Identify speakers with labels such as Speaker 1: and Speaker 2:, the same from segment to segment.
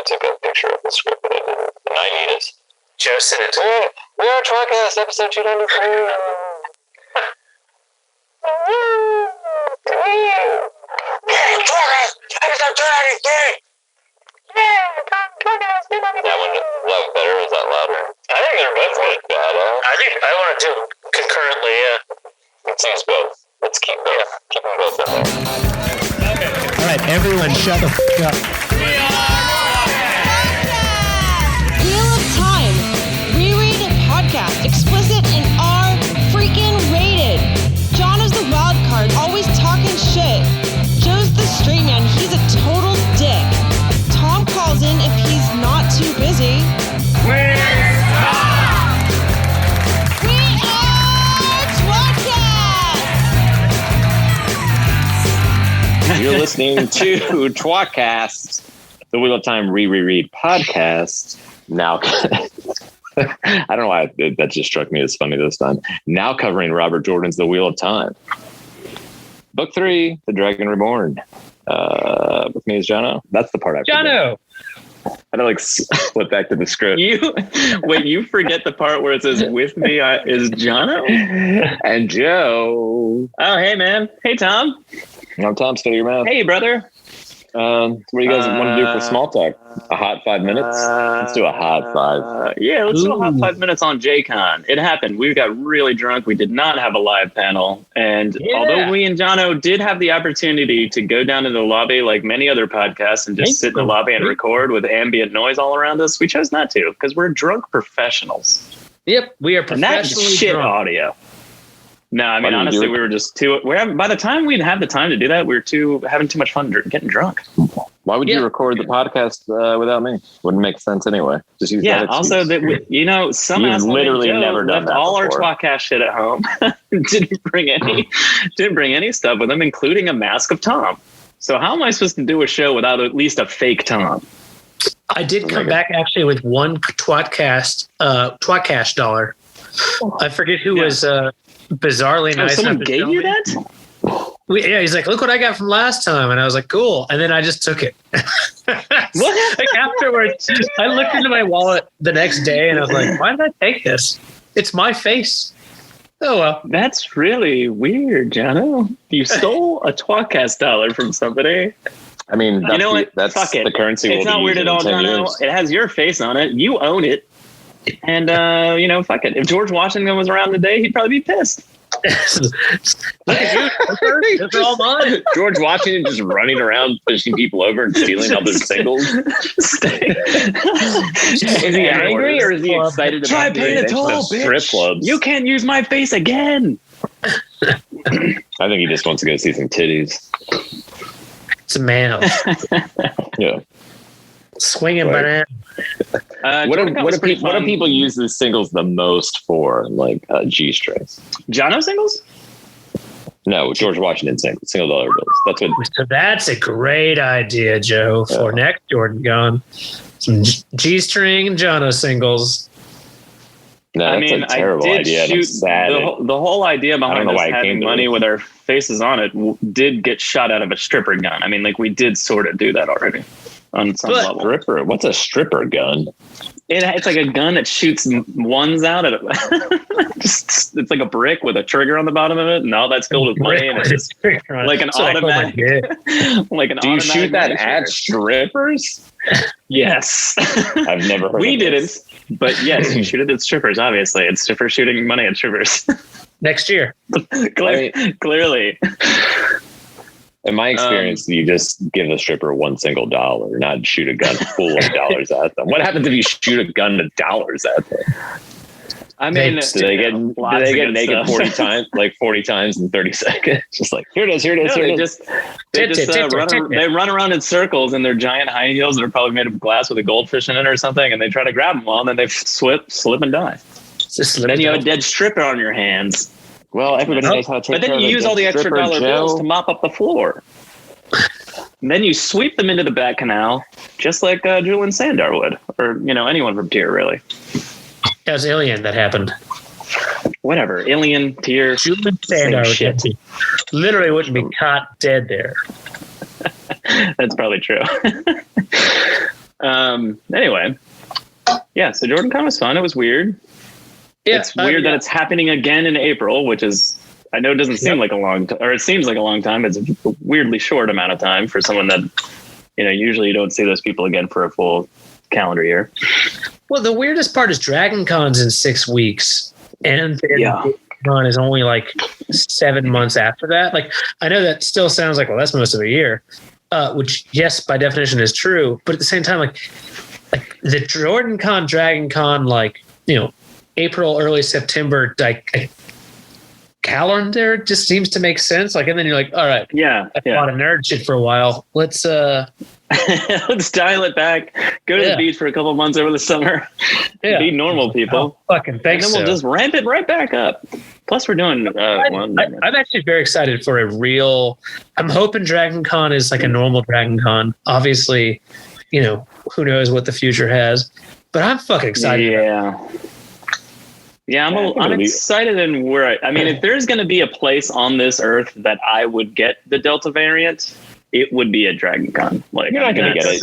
Speaker 1: took a picture of the script, but I didn't. And I need it.
Speaker 2: Joe sent it to me.
Speaker 1: We are tWoTcast, episode 293. That one loud better? Was that louder?
Speaker 2: I think they're both good. I think I want to do them concurrently, yeah.
Speaker 1: Let's use both. Let's keep both. Yeah. Keep them both in there.
Speaker 3: Okay. All right, everyone shut the f*** up.
Speaker 4: Wheel of Time. Reread podcast. Explicit and R freaking rated. Jono's the wild card, always talking shit. Joe's the straight man. He's a total dick. Tom calls in if he's not too busy. We are tWoTcast!
Speaker 1: You're listening to tWoTcast, the Wheel of Time reread podcast. Now, I don't know why that just struck me as funny this time. Now covering Robert Jordan's The Wheel of Time. Book 3, The Dragon Reborn. With me is Jono. That's the part I forget.
Speaker 3: Jono!
Speaker 1: I don't flip back to the script.
Speaker 5: You forget the part where it says "with me" is Jono
Speaker 1: and Joe.
Speaker 5: Oh, hey man, hey Tom.
Speaker 1: I'm Tom. Study your mouth.
Speaker 5: Hey brother.
Speaker 1: What do you guys want to do for small talk? A hot 5 minutes? Let's do a hot 5.
Speaker 5: Yeah, let's do a hot 5 minutes on JCon. It happened. We got really drunk. We did not have a live panel. And although we and Jono did have the opportunity to go down to the lobby like many other podcasts and just sit in the lobby and record with ambient noise all around us, we chose not to because we're drunk professionals.
Speaker 3: Yep, we are professionally
Speaker 5: and that's shit
Speaker 3: drunk.
Speaker 5: Audio. No, I mean, honestly, we were just too... by the time we'd have the time to do that, we were having too much fun getting drunk.
Speaker 1: Why would you record the podcast without me? Wouldn't make sense anyway. Just use that excuse.
Speaker 5: Also, that some asshole
Speaker 1: literally never done
Speaker 5: left
Speaker 1: that
Speaker 5: all
Speaker 1: before.
Speaker 5: our tWoTcast shit at home. didn't bring any stuff with him, including a mask of Tom. So how am I supposed to do a show without at least a fake Tom?
Speaker 2: I did come back actually with one tWoTcast dollar. I forget who was bizarrely nice.
Speaker 5: Someone gave you that?
Speaker 2: He's like, look what I got from last time. And I was like, cool. And then I just took it.
Speaker 5: What?
Speaker 2: Like afterwards, I looked into my wallet the next day and I was like, why did I take this? It's my face. Oh, well.
Speaker 5: That's really weird, Jono. You stole a tWoTcast dollar from somebody.
Speaker 1: I mean,
Speaker 5: you know what?
Speaker 1: That's
Speaker 5: Fuck it.
Speaker 1: the currency.
Speaker 5: It's not weird at all, Jono. It has your face on it. You own it. And, fuck it. If George Washington was around today, he'd probably be pissed.
Speaker 2: Look at you. It's all mine.
Speaker 1: George Washington just running around pushing people over and stealing all their singles.
Speaker 5: Is he angry or is he excited about
Speaker 1: paying a toll, strip clubs?
Speaker 5: You can't use my face again.
Speaker 1: I think he just wants to go see some titties.
Speaker 2: It's a man.
Speaker 1: Yeah.
Speaker 2: Swinging banana.
Speaker 1: What do people use the singles the most for? Like G-strings?
Speaker 5: Jono singles?
Speaker 1: No, George Washington single dollar bills.
Speaker 2: So that's a great idea, Joe. For next Jordan Gun, some G-string and Jono singles.
Speaker 1: No, that's a terrible idea.
Speaker 5: The whole idea behind us having money with our faces on it did get shot out of a stripper gun. I mean, like we did sort of do that already. On some level.
Speaker 1: Stripper? What's a stripper gun?
Speaker 5: It's like a gun that shoots ones out at it. It's like a brick with a trigger on the bottom of it, and all that's filled with money. And it's just like an automatic.
Speaker 1: Do you shoot that at strippers?
Speaker 5: Yes.
Speaker 1: I've never heard.
Speaker 5: We didn't, but yes, you shoot it at strippers. Obviously, it's strippers shooting money at strippers.
Speaker 2: Next year,
Speaker 5: clearly.
Speaker 1: In my experience, you just give a stripper one single dollar, not shoot a gun full of dollars at them. What happens if you shoot a gun of dollars at them?
Speaker 5: I mean,
Speaker 1: do they get naked 40 times in 30 seconds? Just like, here it is. They run around in circles in their giant high heels that are probably made of glass with a goldfish in it or something, and they try to grab them all, and then they slip and die. Then you have a dead stripper on your hands. Well, everybody knows how to take care of it.
Speaker 5: But then you use all the extra dollar bills to mop up the floor. And then you sweep them into the back canal, just like Julian Sandar would, or anyone from Tyr, really.
Speaker 2: That was Alien that happened.
Speaker 5: Whatever, Alien, Tyr,
Speaker 2: Julian Sandar shit. Literally wouldn't be caught dead there.
Speaker 5: That's probably true. Anyway, yeah. So JordanCon was fun. It was weird.
Speaker 2: Yeah,
Speaker 5: it's weird that it's happening again in April, which is, I know it doesn't seem like a long time, or it seems like a long time. It's a weirdly short amount of time for someone that, usually you don't see those people again for a full calendar year.
Speaker 2: Well, the weirdest part is Dragon Con's in 6 weeks, and Con is only like 7 months after that. Like, I know that still sounds like, well, that's most of a year, which, yes, by definition is true. But at the same time, like the Jordan Con, Dragon Con, April, early September, calendar just seems to make sense. Like, and then you're like, all right, I thought of nerd shit for a while. Let's
Speaker 5: let's dial it back. Go to the beach for a couple of months over the summer. Yeah. Be normal people.
Speaker 2: Fucking thanks.
Speaker 5: And then we'll just ramp it right back up. Plus, we're doing.
Speaker 2: I'm actually very excited for a real. I'm hoping Dragon Con is like a normal Dragon Con. Obviously, who knows what the future has, but I'm fucking excited.
Speaker 5: Yeah, I'm excited, and if there's going to be a place on this earth that I would get the Delta variant, it would be at Dragon Con. Like,
Speaker 1: you're not going to get it.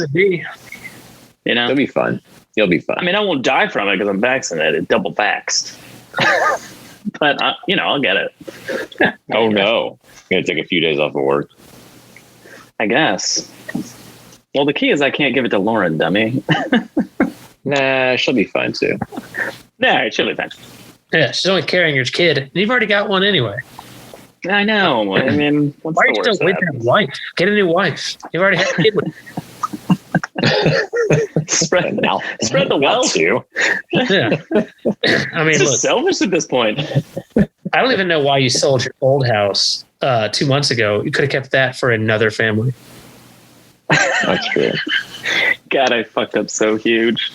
Speaker 1: It'll be fun. You'll be fun.
Speaker 5: I mean, I won't die from it because I'm vaccinated, double vaxxed. But I'll get it.
Speaker 1: Oh no, I'm going to take a few days off of work.
Speaker 5: I guess. Well, the key is I can't give it to Lauren, dummy.
Speaker 1: Nah, she'll be fine too.
Speaker 5: Yeah, she'll be fine.
Speaker 2: Yeah, she's only carrying your kid. And you've already got one anyway.
Speaker 5: I know. I mean, why
Speaker 2: are you still waiting on a wife? Get a new wife. You've already had a kid with
Speaker 5: spread the wealth.
Speaker 2: Yeah. I mean,
Speaker 5: it's selfish at this point.
Speaker 2: I don't even know why you sold your old house 2 months ago. You could have kept that for another family.
Speaker 1: That's true.
Speaker 5: God, I fucked up so huge.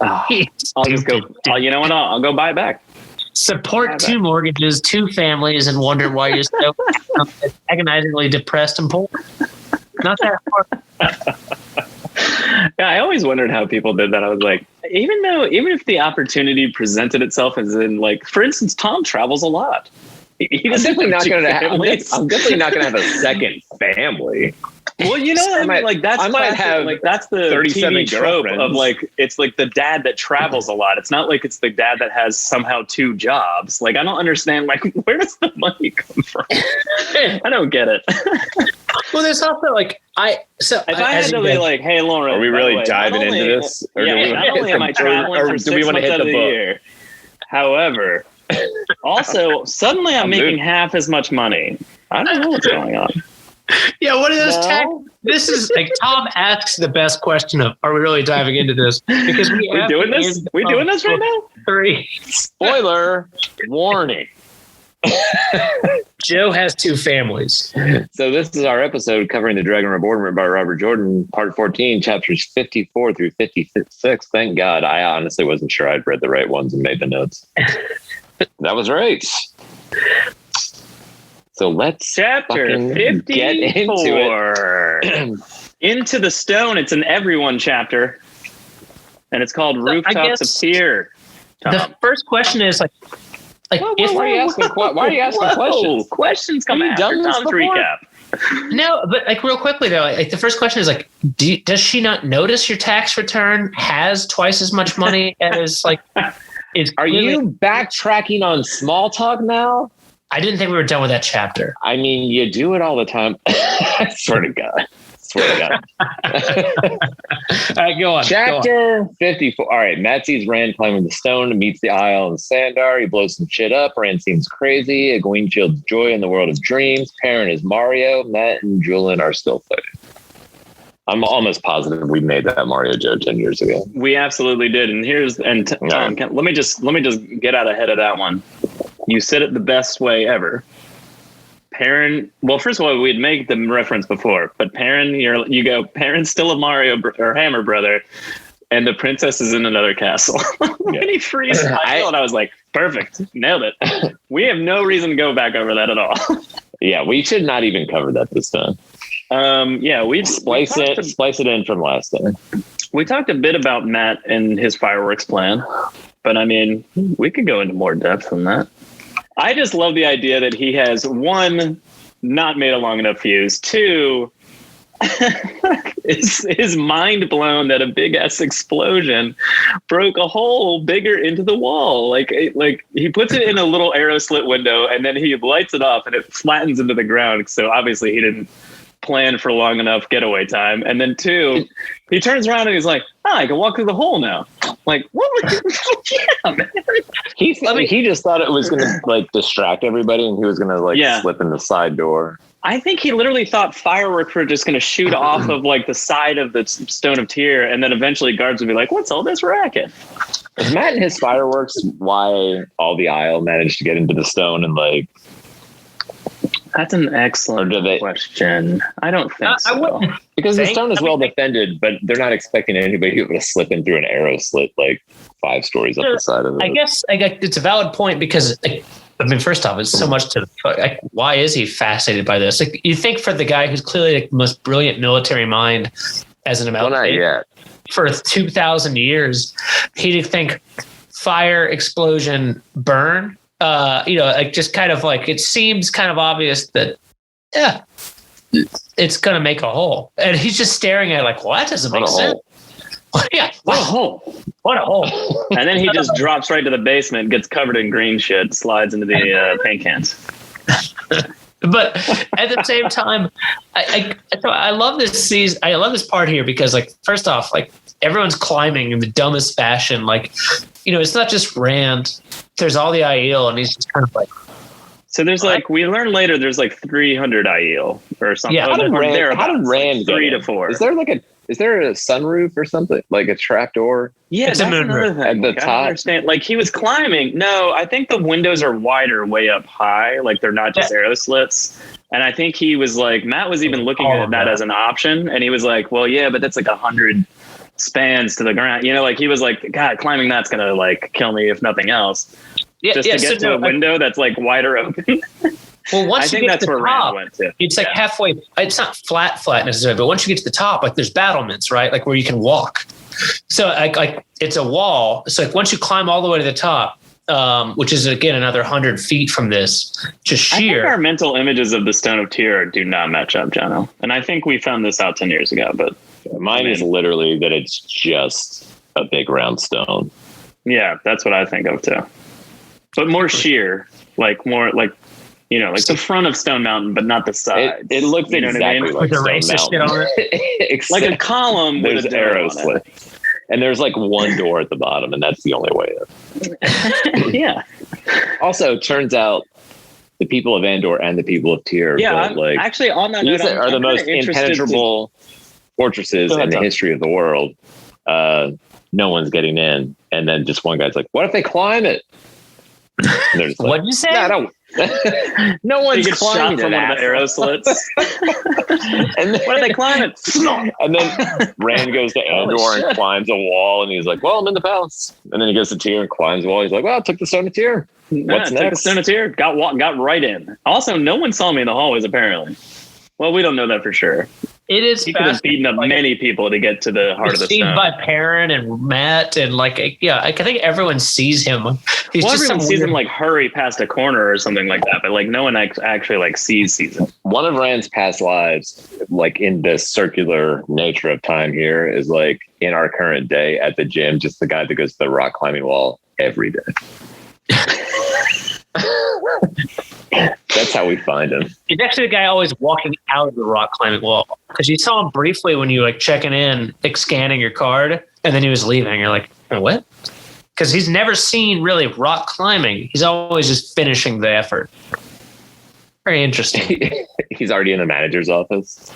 Speaker 5: I'll just go. You know what? I'll go buy it back.
Speaker 2: Support 2 mortgages, 2 families, and wonder why you're so agonizingly depressed and poor. Not that hard.
Speaker 5: Yeah, I always wondered how people did that. I was like, even if the opportunity presented itself as in, like, for instance, Tom travels a lot.
Speaker 1: I'm definitely not going to have a second family.
Speaker 5: Well, that's the
Speaker 1: 37
Speaker 5: TV trope of, like, it's like the dad that travels a lot. It's not like it's the dad that has somehow 2 jobs. Like, I don't understand, like, where does the money come from? I don't get it.
Speaker 2: Well, there's also like I had to be like,
Speaker 5: hey, Lauren,
Speaker 1: are we really diving into this?
Speaker 5: Or not only am I traveling for 6 months out of the year, however, also suddenly I'm making half as much money. I don't know what's going on.
Speaker 2: Yeah, what is this tax? This is like Tom asks the best question of, are we really diving into this? Because
Speaker 5: we're doing this? We doing this right now?
Speaker 2: 3.
Speaker 1: Spoiler warning.
Speaker 2: Joe has 2 families.
Speaker 1: So this is our episode covering the Dragon Reborn written by Robert Jordan, part 14, chapters 54 through 56. Thank God. I honestly wasn't sure I'd read the right ones and made the notes. That was right. So let's
Speaker 5: chapter 54.
Speaker 1: Get into it.
Speaker 5: Into the Stone. It's an everyone chapter. And it's called Rooftops of Fear.
Speaker 2: The first question is like
Speaker 1: why are you asking questions?
Speaker 5: Questions come after Tom's recap.
Speaker 2: No, but like real quickly though, like the first question is like, does she not notice your tax return has twice as much money as like?
Speaker 1: Are you backtracking on small talk now?
Speaker 2: I didn't think we were done with that chapter.
Speaker 1: I mean, you do it all the time. I swear to God.
Speaker 2: All right, go on.
Speaker 1: Chapter 54. All right, Matt sees Rand climbing the stone, meets the Isle and Sandar. He blows some shit up. Rand seems crazy. Egwene feels joy in the world of dreams. Perrin is Mario. Matt and Julian are still fighting. I'm almost positive we made that Mario joke 10 years ago.
Speaker 5: We absolutely did. And Tom, let me just get out ahead of that one. You said it the best way ever. Perrin, well, first of all, we'd make the reference before, but Perrin, you go, Perrin's still a Mario or Hammer brother, and the princess is in another castle. When he freezes and I was like, perfect, nailed it. We have no reason to go back over that at all.
Speaker 1: Yeah, we should not even cover that this time.
Speaker 5: We
Speaker 1: splice it in from last time.
Speaker 5: We talked a bit about Matt and his fireworks plan, but I mean, we could go into more depth than that. I just love the idea that he has, 1, not made a long enough fuse, 2, is mind blown that a big ass explosion broke a hole bigger into the wall. Like he puts it in a little arrow slit window and then he lights it off and it flattens into the ground. So obviously he didn't plan for long enough getaway time. And then 2, he turns around and he's like, I can walk through the hole now. Like, what was yeah, man.
Speaker 1: He just thought it was gonna like distract everybody and he was gonna slip in the side door.
Speaker 5: I think he literally thought fireworks were just going to shoot off of like the side of the Stone of Tyr, and then eventually guards would be like, "What's all this racket?"
Speaker 1: Is Matt and his fireworks why all the Isle managed to get into the stone and like?
Speaker 5: That's an excellent question. I don't think so.
Speaker 1: Because the stone is well defended, but they're not expecting anybody to be able to slip in through an arrow slit like 5 stories up the side of it.
Speaker 2: I guess it's a valid point because. First off, it's so much to why is he fascinated by this? Like, you think for the guy who's clearly the most brilliant military mind as an American for 2,000 years, he'd think fire, explosion, burn. Just kind of like it seems kind of obvious that it's going to make a hole, and he's just staring at it like, well, that doesn't make sense. Yeah,
Speaker 5: what a hole! What a hole! And then he just drops right to the basement, gets covered in green shit, slides into the paint cans.
Speaker 2: But at the same time, I love this season. I love this part here because, like, first off, like everyone's climbing in the dumbest fashion. Like, it's not just Rand. There's all the Aiel, and he's just kind of like.
Speaker 5: So there's we learn later there's like 300 Aiel or something.
Speaker 1: Yeah, how did Rand
Speaker 5: 3 to 4?
Speaker 1: Is there a sunroof or something? Like a trap door?
Speaker 5: Yeah,
Speaker 2: it's a moonroof.
Speaker 1: At the top? I
Speaker 5: understand. Like he was climbing. No, I think the windows are wider way up high. Like they're not just arrow slits. And I think he was like, Matt was even looking at that as an option. And he was like, well, yeah, but that's like 100 spans to the ground. Like he was like, God, climbing that's going to like kill me if nothing else. Yeah, just to get to a window that's like wider open.
Speaker 2: Well, once
Speaker 5: I think that's where Rand went to.
Speaker 2: It's like halfway. It's not flat necessarily, but once you get to the top, like there's battlements, right? Like where you can walk. So like it's a wall. So like once you climb all the way to the top, which is again another 100 feet from this, just sheer.
Speaker 5: I think our mental images of the Stone of Tyr do not match up, Jono. And I think we found this out 10 years ago. But
Speaker 1: mine is literally that it's just a big round stone.
Speaker 5: Yeah, that's what I think of too. But more sheer, like more like. Like the front of Stone Mountain, but not the side.
Speaker 1: It looks exactly like
Speaker 2: the racist shit on it.
Speaker 5: Like a column with a arrow slit.
Speaker 1: And there's like one door at the bottom, and that's the only way in.
Speaker 5: Yeah.
Speaker 1: Also, it turns out the people of Andor and the people of Tyr,
Speaker 5: actually on that note,
Speaker 1: are the most impenetrable fortresses in the history of the world. No one's getting in, and then just one guy's like, "What if they climb it?"
Speaker 2: What'd you say?
Speaker 1: No one's climbing
Speaker 5: from one of the arrow slits.
Speaker 1: And then,
Speaker 5: what are they climbing?
Speaker 1: And then Rand goes to Andor and climbs a wall, and he's like, "Well, I'm in the palace." And then he goes to Tyr and climbs a wall. He's like, "Well, I took the Stone of Tyr. What's next?"
Speaker 5: Took the Stone of Tyr. Got right in. Also, no one saw me in the hallways. Apparently, well, we don't know that for sure.
Speaker 2: It is.
Speaker 5: He could have beaten up many people to get to the heart of the stone.
Speaker 2: By Perrin and Matt and I think everyone sees him.
Speaker 5: Everyone sees him like hurry past a corner or something like that, but like no one actually like sees him.
Speaker 1: One of Rand's past lives, like in the circular nature of time here, is like in our current day at the gym, just the guy that goes to the rock climbing wall every day. That's how we find him.
Speaker 2: He's actually the guy always walking out of the rock climbing wall, because you saw him briefly when you like checking in, like scanning your card, and then he was leaving. You're like, what? Because he's never seen really rock climbing. He's always just finishing the effort. Very interesting.
Speaker 1: He's already in the manager's office.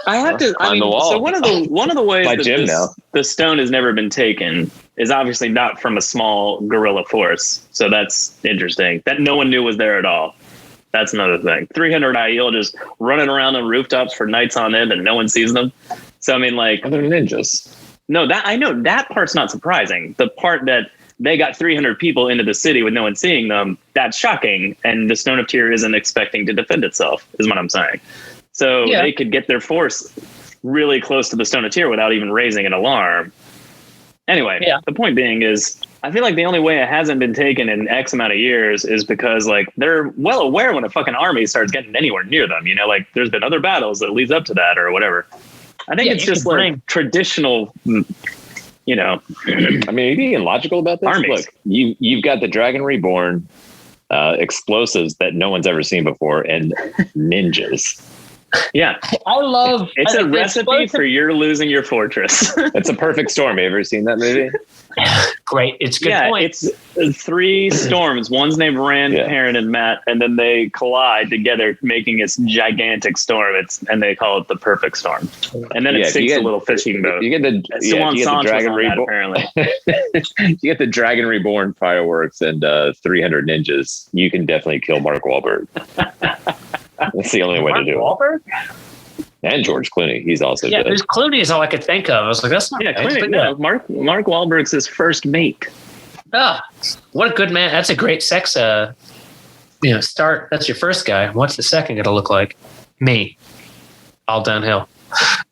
Speaker 5: I have to. I mean, so one of the ways that the stone has never been taken is obviously not from a small guerrilla force. So that's interesting. That no one knew was there at all. That's another thing. 300 Aiel just running around on rooftops for nights on end, and no one sees them. So I mean, like,
Speaker 1: they're ninjas.
Speaker 5: No, that I know that part's not surprising. The part that they got 300 people into the city with no one seeing them, that's shocking. And the Stone of Tyr isn't expecting to defend itself, is what I'm saying. So they could get their force really close to the Stone of Tyr without even raising an alarm. Anyway, the point being is I feel like the only way it hasn't been taken in X amount of years is because like they're well aware when a fucking army starts getting anywhere near them. You know, like there's been other battles that leads up to that or whatever. I think it's just like traditional. You know,
Speaker 1: I mean, are you being logical about this?
Speaker 5: Armies.
Speaker 1: Look, you've got the Dragon Reborn, explosives that no one's ever seen before, and ninjas.
Speaker 5: Yeah,
Speaker 2: I love.
Speaker 5: It's a recipe for you're losing your fortress.
Speaker 1: It's a perfect storm. Have you ever seen that movie?
Speaker 2: Great. It's a good point.
Speaker 5: It's 3 storms. One's named Rand, Perrin, and Matt, and then they collide together, making this gigantic storm. And they call it the perfect storm. And then it sinks a little fishing boat.
Speaker 1: You get the Dragon Reborn.
Speaker 5: Apparently,
Speaker 1: you get the Dragon Reborn fireworks and 300 ninjas. You can definitely kill Mark Wahlberg. That's the only way to do
Speaker 2: Wahlberg?
Speaker 1: it. And George Clooney. He's also
Speaker 2: good.
Speaker 1: There's
Speaker 2: Clooney is all I could think of. I was like, that's not
Speaker 5: Clooney. No, Mark Wahlberg's his first mate.
Speaker 2: What a good man. That's a great sex start. That's your first guy. What's the second going to look like? Me. All downhill.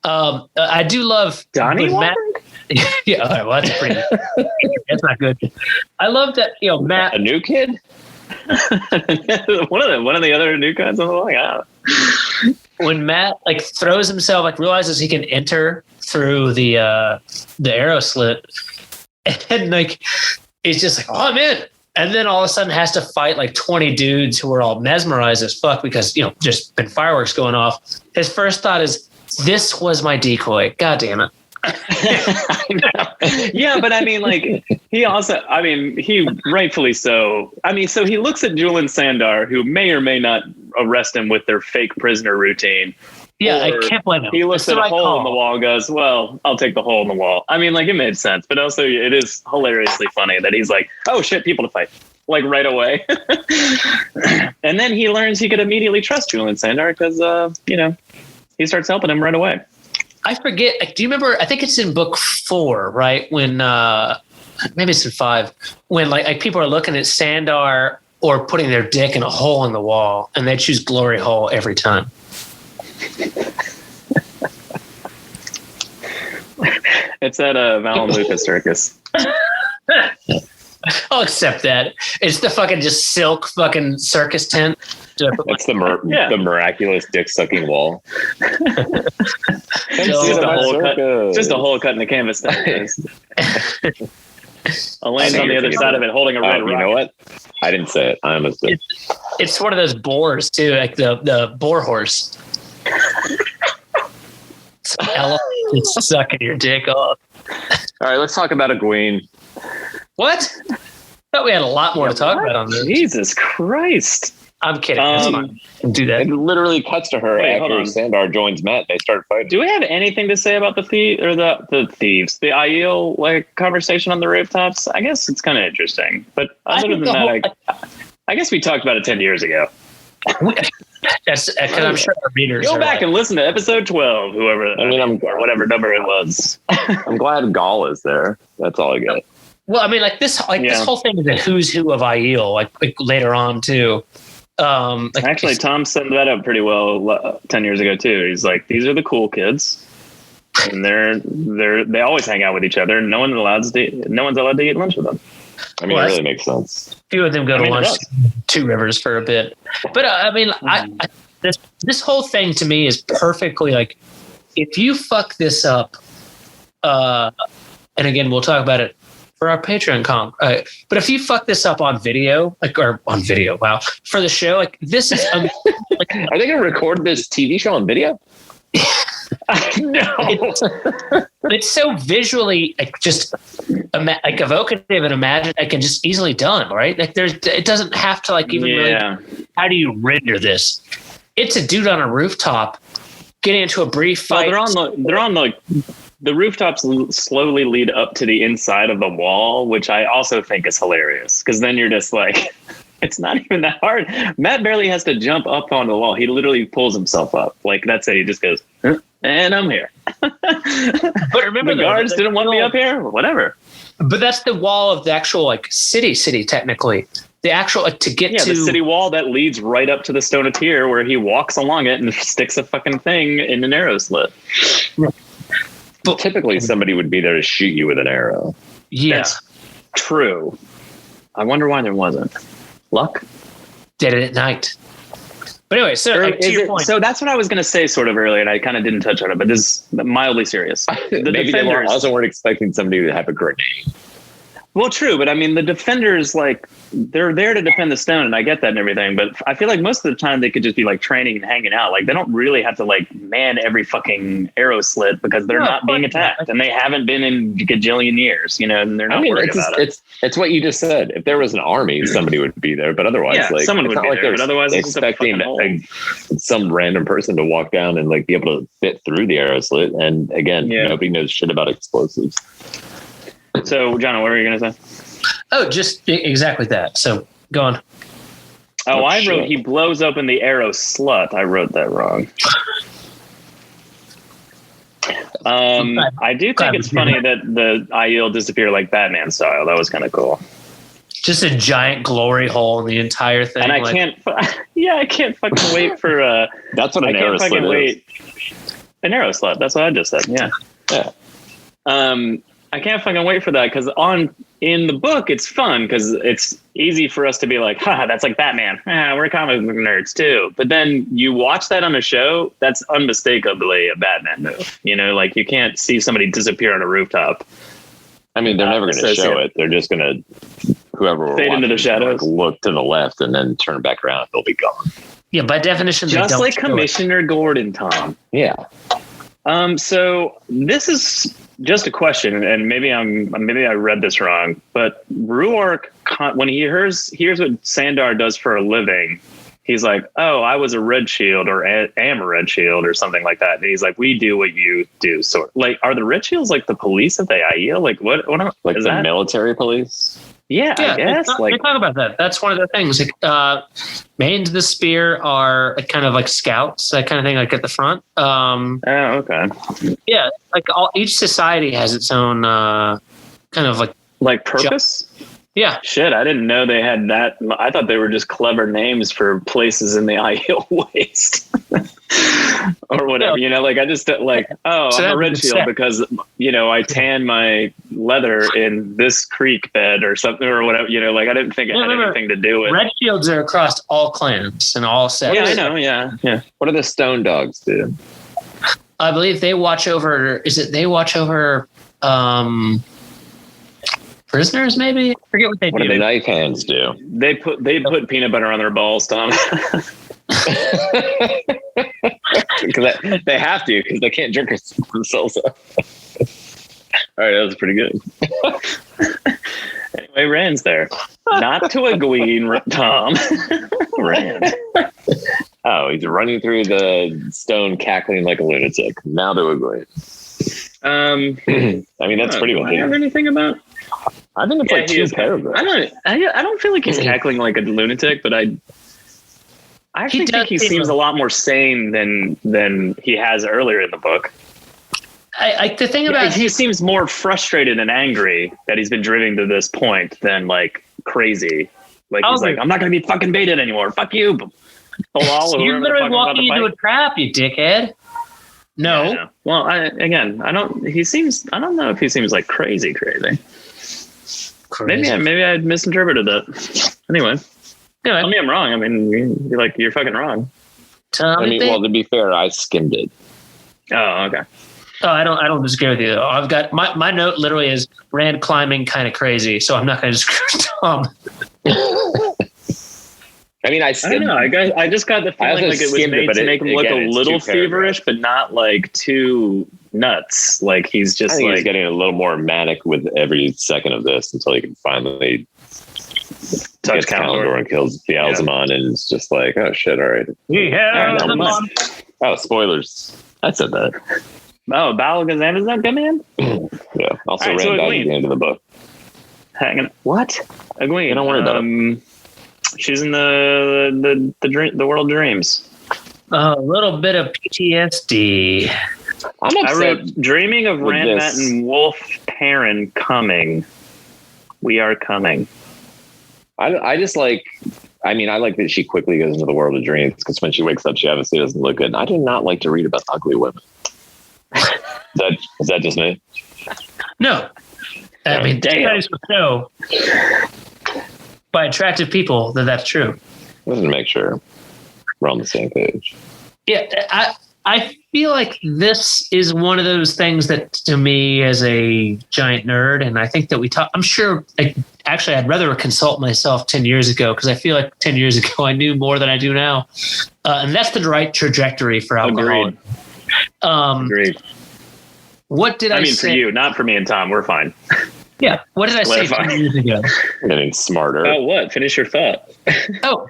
Speaker 2: I do love
Speaker 5: Donnie Wahlberg?
Speaker 2: Yeah, all right, well, that's pretty that's not good. I love that, Matt.
Speaker 1: A new kid?
Speaker 5: one of the other new guys on the line.
Speaker 2: When Matt throws himself, realizes he can enter through the arrow slit, and he's just like, oh, I'm in. And then all of a sudden has to fight 20 dudes who are all mesmerized as fuck because just been fireworks going off. His first thought is, this was my decoy. God damn it.
Speaker 5: Yeah, but I mean, he also, he rightfully so. So he looks at Julian Sandar, who may or may not arrest him with their fake prisoner routine.
Speaker 2: Yeah, I can't blame him.
Speaker 5: He looks at a hole in the wall and goes, well, I'll take the hole in the wall. It made sense, but also it is hilariously funny that he's like, oh shit, people to fight. Right away. And then he learns he could immediately trust Julian Sandar because, he starts helping him right away.
Speaker 2: I forget. Do you remember? I think it's in book 4, right? When maybe it's in 5. When people are looking at Sandar or putting their dick in a hole in the wall, and they choose glory hole every time.
Speaker 5: It's at a Valamuka circus.
Speaker 2: I'll accept that. It's the fucking just silk fucking circus tent.
Speaker 1: That's the miraculous dick sucking wall.
Speaker 5: Just a hole cut in the canvas. Elaine's on the other side of it holding a red rocket.
Speaker 1: You know what? I didn't say it. I almost did.
Speaker 2: It's one of those boars too, like the boar horse. It's sucking your dick off.
Speaker 1: All right, let's talk about Egwene.
Speaker 2: What? I thought we had a lot more to talk about on this.
Speaker 5: Jesus Christ.
Speaker 2: I'm kidding. That's fine. Do that.
Speaker 1: It literally cuts to her after Sandar joins Matt. They start fighting.
Speaker 5: Do we have anything to say about the thieves, the Aiel conversation on the rooftops? I guess it's kind of interesting, but other than that, I guess we talked about it 10 years ago.
Speaker 2: That's because I'm sure our readers
Speaker 5: go back and listen to episode 12, or whatever number it was.
Speaker 1: I'm glad Gaul is there. That's all I got.
Speaker 2: Well, this whole thing is a who's who of Aiel, later on too.
Speaker 5: Actually, Tom summed that up pretty well 10 years ago too. He's like, these are the cool kids, and they always hang out with each other. And no one's allowed to eat lunch with them.
Speaker 1: It really makes sense.
Speaker 2: A few of them go to lunch Two Rivers for a bit, but this whole thing to me is perfectly if you fuck this up, and again we'll talk about it for our Patreon comp. But if you fuck this up on video, wow, for the show, this is.
Speaker 1: Are they going to record this TV show on video?
Speaker 5: No.
Speaker 2: It's so visually just evocative and imagine. I can just easily done, right? It doesn't have to really. How do you render this? It's a dude on a rooftop getting into a brief fight.
Speaker 5: Well, they're on the rooftops slowly lead up to the inside of the wall, which I also think is hilarious because then you're just it's not even that hard. Matt barely has to jump up on the wall. He literally pulls himself up. That's it. He just goes, and I'm here. But remember, the guards didn't want me up here. Whatever.
Speaker 2: But that's the wall of the actual city technically. The actual to get to
Speaker 5: the city wall that leads right up to the Stone of Tyr, where he walks along it and sticks a fucking thing in an arrow slit.
Speaker 1: But typically somebody would be there to shoot you with an arrow.
Speaker 2: Yeah.
Speaker 5: That's True. I wonder why there wasn't. Luck?
Speaker 2: Did it at night. But anyway, so to your point.
Speaker 5: So that's what I was going to say sort of earlier, and I kind of didn't touch on it, but this is mildly serious.
Speaker 1: Maybe they also weren't expecting somebody to have a grenade.
Speaker 5: Well, true, but I mean, the defenders, like, they're there to defend the stone, and I get that and everything, but I feel like most of the time they could just be, like, training and hanging out. Like, they don't really have to, like, man every fucking arrow slit because they're not being attacked, and they haven't been in a gajillion years, you know, and they're not worried about it.
Speaker 1: It's what you just said. If there was an army, somebody would be there, but otherwise, like,
Speaker 5: someone would be there, but otherwise
Speaker 1: it's expecting some random person to walk down and, like, be able to fit through the arrow slit, and again, nobody knows shit about explosives.
Speaker 5: So, Jono, what were you going to say?
Speaker 2: Oh, just exactly that. So go on.
Speaker 5: Oh, I wrote he blows open the arrow slut. I wrote that wrong. I do think it's funny that the Aiel disappear like Batman style. That was kind of cool.
Speaker 2: Just a giant glory hole in the entire thing.
Speaker 5: And I can't fucking wait for
Speaker 1: that's what an arrow slut is.
Speaker 5: An arrow slut. That's what I just said. Yeah. I can't fucking wait for that because in the book it's fun because it's easy for us to be like, haha, that's like Batman. We're comic book nerds too. But then you watch that on a show, that's unmistakably a Batman move. You know, like you can't see somebody disappear on a rooftop.
Speaker 1: I mean, they're never going to show it. They're just going to, whoever
Speaker 5: fade into the shadows,
Speaker 1: look to the left and then turn back around. They'll be gone.
Speaker 2: Yeah, by definition,
Speaker 5: just like Commissioner Gordon, Tom.
Speaker 1: Yeah.
Speaker 5: So this is just a question, and maybe I read this wrong, but Ruark, when he hears what Sandar does for a living, he's like, "Oh, I was a Red Shield, or am a Red Shield, or something like that." And he's like, "We do what you do." So, like, are the Red Shields like the police of the Aiel? Like, what
Speaker 1: like
Speaker 5: is
Speaker 1: the
Speaker 5: that?
Speaker 1: Military police?
Speaker 5: Yeah, I guess.
Speaker 2: They talk about that. That's one of the things. Maidens of the Spear are kind of like scouts, that kind of thing, like at the front.
Speaker 5: Okay.
Speaker 2: Yeah, like each society has its own kind of like
Speaker 5: purpose.
Speaker 2: Yeah.
Speaker 5: Shit, I didn't know they had that. I thought they were just clever names for places in the Aiel Waste. Or whatever, you know, like I just like, I'm a Red Shield because, you know, I tan my leather in this creek bed or something or whatever, you know, like I didn't think it had anything to do with
Speaker 2: Red Shields are across all clans and all sets.
Speaker 5: Yeah, I know. Yeah.
Speaker 1: What do the Stone Dogs do?
Speaker 2: I believe they watch over, prisoners, maybe? I forget what they do.
Speaker 1: What do the Knife Hands do?
Speaker 5: They put peanut butter on their balls, Tom.
Speaker 1: Because they have to, because they can't drink themselves up. All right, that was pretty good.
Speaker 5: Anyway, Rand's there. Not to Egwene, Tom. Rand.
Speaker 1: Oh, he's running through the stone, cackling like a lunatic. Now to Egwene. I mean, that's pretty much it.
Speaker 5: Have anything about?
Speaker 1: I think it's like two paragraphs.
Speaker 5: I don't feel like he's cackling like a lunatic, but I actually think he seems a lot more sane than he has earlier in the book.
Speaker 2: The thing about
Speaker 5: he seems more frustrated and angry that he's been driven to this point than like crazy. Like he's like, I'm not going to be fucking baited anymore. Fuck you.
Speaker 2: You're literally walking into a trap, you dickhead. No.
Speaker 5: Yeah, no. Well, I don't know if he seems like crazy. Maybe I misinterpreted that. Anyway. Tell me I'm wrong. I mean, you're fucking wrong.
Speaker 1: Well, to be fair, I skimmed it.
Speaker 5: Oh, okay.
Speaker 2: Oh, I don't disagree with you. I've got my note literally is Rand climbing kind of crazy, so I'm not going to disagree with Tom.
Speaker 1: I mean, I don't know.
Speaker 5: I just got the feeling like it was made to make him look a little feverish, but not like too nuts. Like he's just
Speaker 1: he's getting a little more manic with every second of this until he can finally touch Calendor and kills the Alzamon, and it's just like, oh shit, all right. Oh, spoilers. I said that.
Speaker 5: Oh, Battle of Gazanda's not coming in?
Speaker 1: Yeah. Also, Rand died at the end of the book.
Speaker 5: What? Egwene.
Speaker 1: Don't worry about it.
Speaker 5: She's in the World of Dreams.
Speaker 2: A little bit of PTSD.
Speaker 5: I wrote, dreaming of Randmat and Wolf Perrin coming. We are coming.
Speaker 1: I just like, I like that she quickly goes into the world of dreams, because when she wakes up, she obviously doesn't look good. I do not like to read about ugly women. Is that just me?
Speaker 2: No. I mean, studies will show by attractive people that's true.
Speaker 1: Let's make sure we're on the same page.
Speaker 2: Yeah, I feel like this is one of those things that, to me, as a giant nerd, and I think that I'm sure, actually, I'd rather consult myself 10 years ago, because I feel like 10 years ago I knew more than I do now. And that's the right trajectory for alcohol.
Speaker 5: Agreed.
Speaker 2: What did I say?
Speaker 5: For you, not for me and Tom. We're fine.
Speaker 2: Yeah. What did I say 10 years ago?
Speaker 1: Getting smarter.
Speaker 5: Oh, what? Finish your thought.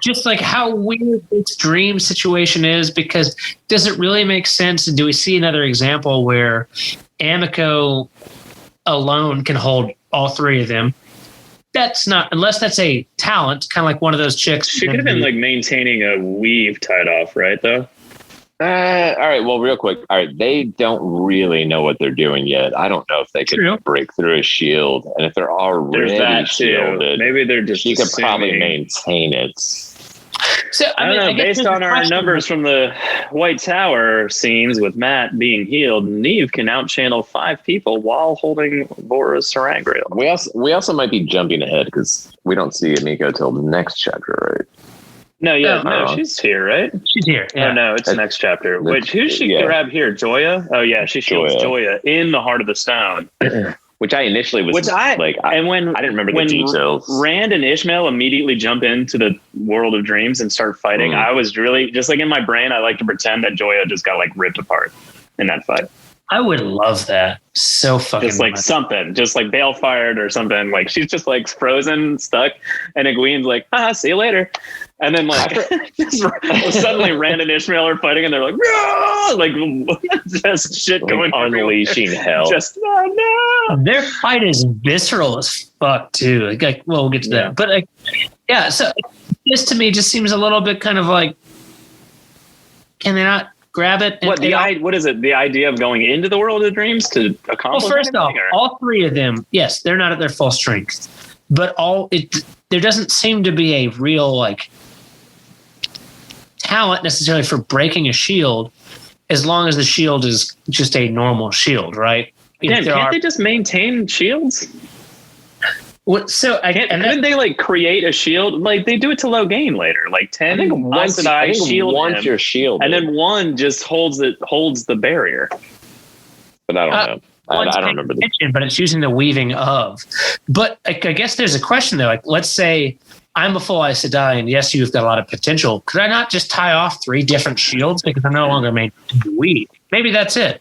Speaker 2: Just like how weird this dream situation is, because does it really make sense? And do we see another example where Amico alone can hold all three of them? That's not, unless that's a talent, kind of like one of those chicks.
Speaker 5: She could have been like maintaining a weave tied off, right? Though.
Speaker 1: All right. Well, real quick. All right. They don't really know what they're doing yet. I don't know if they could break through a shield, and if they're already shielded,
Speaker 5: maybe they're just.
Speaker 1: She could probably maintain it.
Speaker 2: So
Speaker 5: I don't know. Based on our numbers from the White Tower scenes with Matt being healed, Neve can outchannel 5 people while holding Vora's Sarangrial.
Speaker 1: We also might be jumping ahead because we don't see Amico till the next chapter, right?
Speaker 5: No, she's here, right?
Speaker 2: She's here. Yeah.
Speaker 5: Oh, no, it's the next chapter. Wait, who's she grab here? Joya? Oh, yeah, she shields Joya in the Heart of the Stone.
Speaker 1: Which I initially was I didn't remember the details.
Speaker 5: Rand and Ishmael immediately jump into the world of dreams and start fighting. I was really, just like in my brain, I like to pretend that Joya just got like ripped apart in that fight.
Speaker 2: I would love that. So fucking
Speaker 5: just like something, just like balefired or something. Like she's just like frozen, stuck, and Egwene's like, see you later. And then like suddenly Rand and Ishmael are fighting, and they're like, no! Like just shit going
Speaker 1: unleashing hell.
Speaker 5: Just no.
Speaker 2: Their fight is visceral as fuck too. Like well, we'll get to that, but so this to me just seems a little bit kind of like, can they not grab it?
Speaker 5: What is it? The idea of going into the world of dreams to accomplish?
Speaker 2: Well, first off, all 3 of them, yes, they're not at their full strength, but there doesn't seem to be a real like talent necessarily for breaking a shield, as long as the shield is just a normal shield, right?
Speaker 5: Can't they just maintain shields? Couldn't they like create a shield? Like they do it to Logain later. Like 10 Aes Sedai shield
Speaker 1: once you're shielded,
Speaker 5: and then 1 just holds the barrier.
Speaker 1: But I don't know. I don't remember
Speaker 2: but it's using the weaving of. But I guess there's a question though. Like, let's say I'm a full Aes Sedai, and yes, you've got a lot of potential. Could I not just tie off 3 different shields because I'm no longer made to weave? Maybe that's it.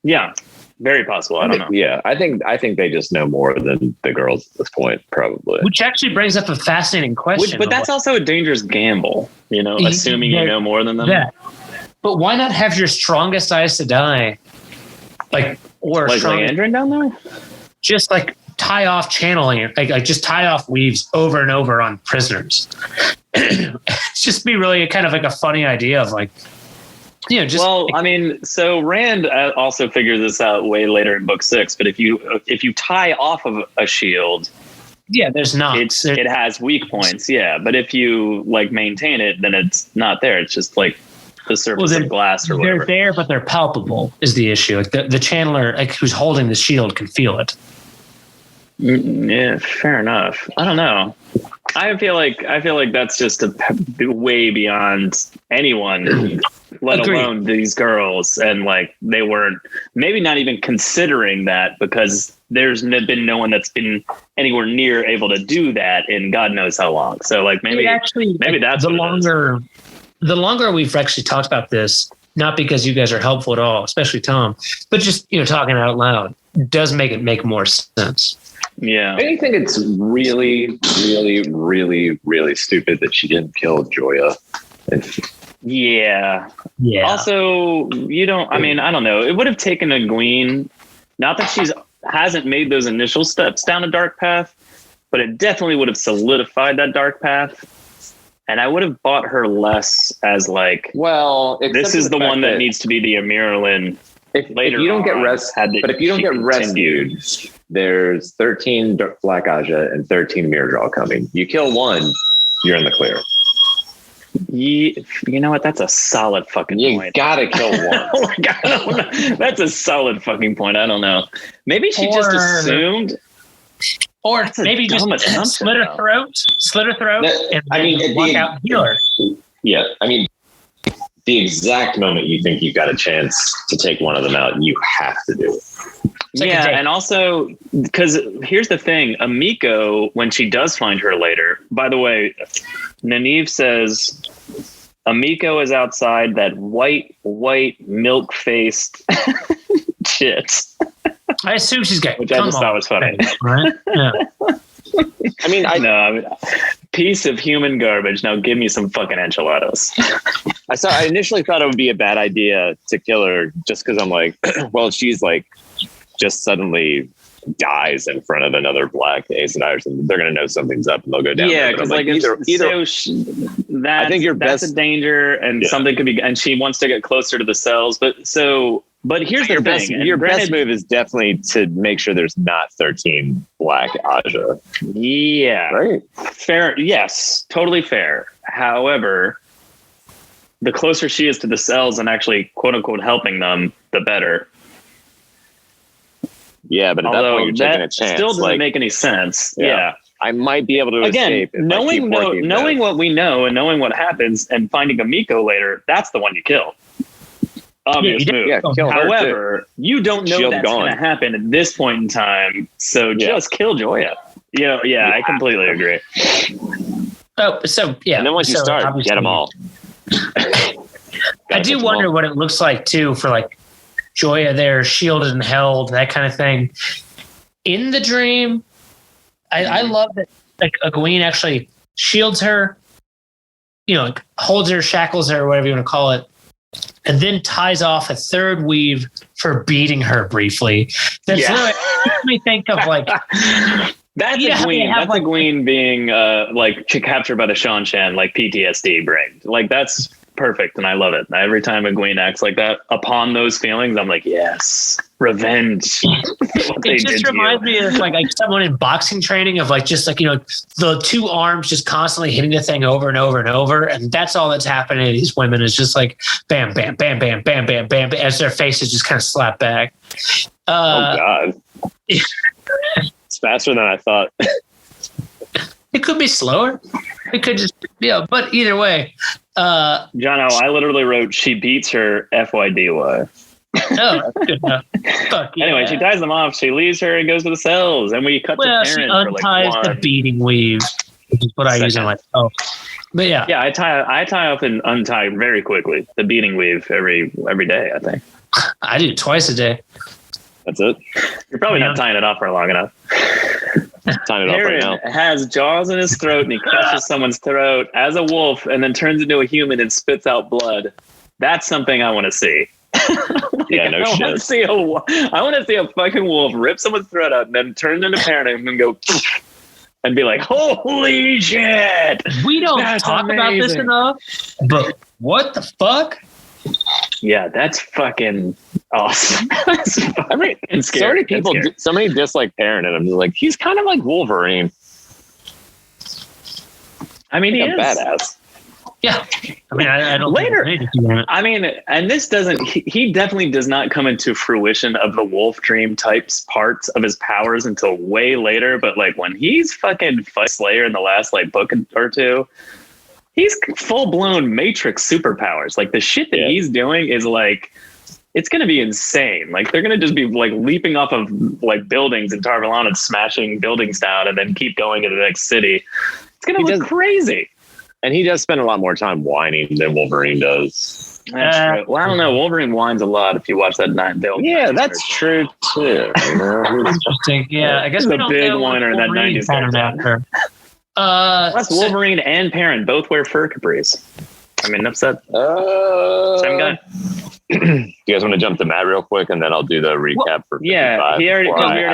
Speaker 5: Yeah. Very possible. I don't know.
Speaker 1: Yeah, I think they just know more than the girls at this point, probably.
Speaker 2: Which actually brings up a fascinating question.
Speaker 5: But that's also a dangerous gamble, assuming you know more than them.
Speaker 2: Yeah. But why not have your strongest Aes Sedai, or
Speaker 5: Andrin down there?
Speaker 2: Just like tie off channeling, like just tie off weaves over and over on prisoners. It's just be really kind of like a funny idea of like. Yeah,
Speaker 5: so Rand also figures this out way later in book 6. But if you tie off of a shield,
Speaker 2: there's not.
Speaker 5: It has weak points. Yeah, but if you like maintain it, then it's not there. It's just like the surface of glass or whatever.
Speaker 2: They're there, but they're palpable. Is the issue? Like the channeler, like who's holding the shield, can feel it.
Speaker 5: Yeah, fair enough. I don't know. I feel like that's just way beyond anyone. Let alone these girls, and like they weren't maybe not even considering that, because there's been no one that's been anywhere near able to do that in God knows how long. So like maybe that's
Speaker 2: the longer we've actually talked about this, not because you guys are helpful at all, especially Tom, but just talking out loud does make more sense.
Speaker 5: Yeah,
Speaker 1: I think it's really, really, really, really stupid that she didn't kill Joya.
Speaker 5: Yeah. Also, I don't know. It would have taken Egwene, not that she hasn't made those initial steps down a dark path, but it definitely would have solidified that dark path. And I would have bought her less as like, this is the one that needs to be the Amiralin.
Speaker 1: If you don't get rescued, there's 13 Black Aja and 13 Mirdraw coming. You kill one, you're in the clear.
Speaker 5: You know what? That's a solid fucking point.
Speaker 1: You gotta kill one.
Speaker 5: Oh my God, that's a solid fucking point. I don't know. Maybe she just assumed.
Speaker 2: Or maybe just slit her throat, and then walk out and heal her.
Speaker 1: Yeah, I mean, the exact moment you think you've got a chance to take one of them out, you have to do it.
Speaker 5: Yeah, and also, because here's the thing, Amiko, when she does find her later, by the way, Nynaeve says, Amiko is outside that white, milk-faced shit.
Speaker 2: I assume she's got.
Speaker 5: Which I just thought was funny.
Speaker 2: Right? Yeah.
Speaker 1: I mean,
Speaker 5: piece of human garbage. Now give me some fucking enchiladas.
Speaker 1: I initially thought it would be a bad idea to kill her just because I'm like, well, she's like just suddenly dies in front of another black Aes Sedai or something. They're going to know something's up and they'll go down.
Speaker 5: Yeah, because like either I think that's a danger and something could be, and she wants to get closer to the cells. But here's the thing.
Speaker 1: Your best move is definitely to make sure there's not 13 black Aja.
Speaker 5: Yeah.
Speaker 1: Right.
Speaker 5: Fair. Yes. Totally fair. However, the closer she is to the cells and actually quote unquote helping them, the better.
Speaker 1: Yeah, but at that point you're taking a chance.
Speaker 5: Still doesn't make any sense. Yeah.
Speaker 1: I might be able to escape.
Speaker 5: Knowing what we know and knowing what happens and finding Amiko later, that's the one you kill. Obvious move.
Speaker 1: Yeah,
Speaker 5: however, you don't know that's going to happen at this point in time, so just kill Joya. Yeah, I completely agree.
Speaker 2: Oh, so yeah.
Speaker 1: And then once you start, get them all.
Speaker 2: I do wonder what it looks like too for like Joya there, shielded and held, that kind of thing. In the dream, I love that like Egwene actually shields her, holds her, shackles her, whatever you want to call it, and then ties off a third weave for beating her briefly. That's literally makes me think of like
Speaker 5: that's Egwene. That's Egwene being captured by the Shan, like PTSD brain. Like that's perfect, and I love it. Every time Egwene acts like that, upon those feelings, I'm like, yes, revenge.
Speaker 2: It just reminds me of like someone in boxing training of like just like the two arms just constantly hitting the thing over and over and over, and that's all that's happening to these women is just like bam, bam, bam, bam, bam, bam, bam, as their faces just kind of slap back.
Speaker 1: Oh God, it's faster than I thought.
Speaker 2: It could be slower. It could just but either way.
Speaker 5: Jono, I literally wrote she beats her FYDY.
Speaker 2: Oh, that's good enough. Fuck yeah.
Speaker 5: Anyway, she ties them off. She leaves her and goes to the cells, and we cut to Perrin.
Speaker 2: She unties the beating weave, which is what I use on myself. But yeah,
Speaker 5: I tie up and untie very quickly the beating weave every day. I think
Speaker 2: I do it twice a day.
Speaker 1: That's it.
Speaker 5: You're probably not tying it off for long enough.
Speaker 1: Tying it off right now.
Speaker 5: Has jaws in his throat and he crushes someone's throat as a wolf and then turns into a human and spits out blood. That's something I want to see.
Speaker 1: Yeah, no shit.
Speaker 5: I want to see a fucking wolf rip someone's throat out and then turn into Perrin and go and be like, holy shit.
Speaker 2: We don't talk about this enough, but what the fuck?
Speaker 5: Yeah, that's fucking awesome.
Speaker 1: I mean, so many dislike Perrin, and I'm just like, he's kind of like Wolverine.
Speaker 5: I mean, he is
Speaker 1: badass.
Speaker 2: Yeah, I mean, I don't
Speaker 5: later. I mean, and this doesn't. He definitely does not come into fruition of the Wolf Dream types parts of his powers until way later. But like when he's fucking Slayer in the last like book or two. He's full-blown Matrix superpowers. Like, the shit that he's doing is, like, it's going to be insane. Like, they're going to just be, like, leaping off of, like, buildings in Tar Valon and smashing buildings down and then keep going to the next city. It's going to look crazy.
Speaker 1: And he does spend a lot more time whining than Wolverine does.
Speaker 5: That's true. Well, I don't know. Wolverine whines a lot if you watch that night.
Speaker 1: Yeah, that's true, too.
Speaker 2: Interesting. Yeah, I guess
Speaker 5: he's a big whiner in that 90s character. Plus Wolverine and Perrin both wear fur capris. I mean, upset. Same guy.
Speaker 1: You guys want to jump to Matt real quick, and then I'll do the recap for 55?
Speaker 5: Yeah, we already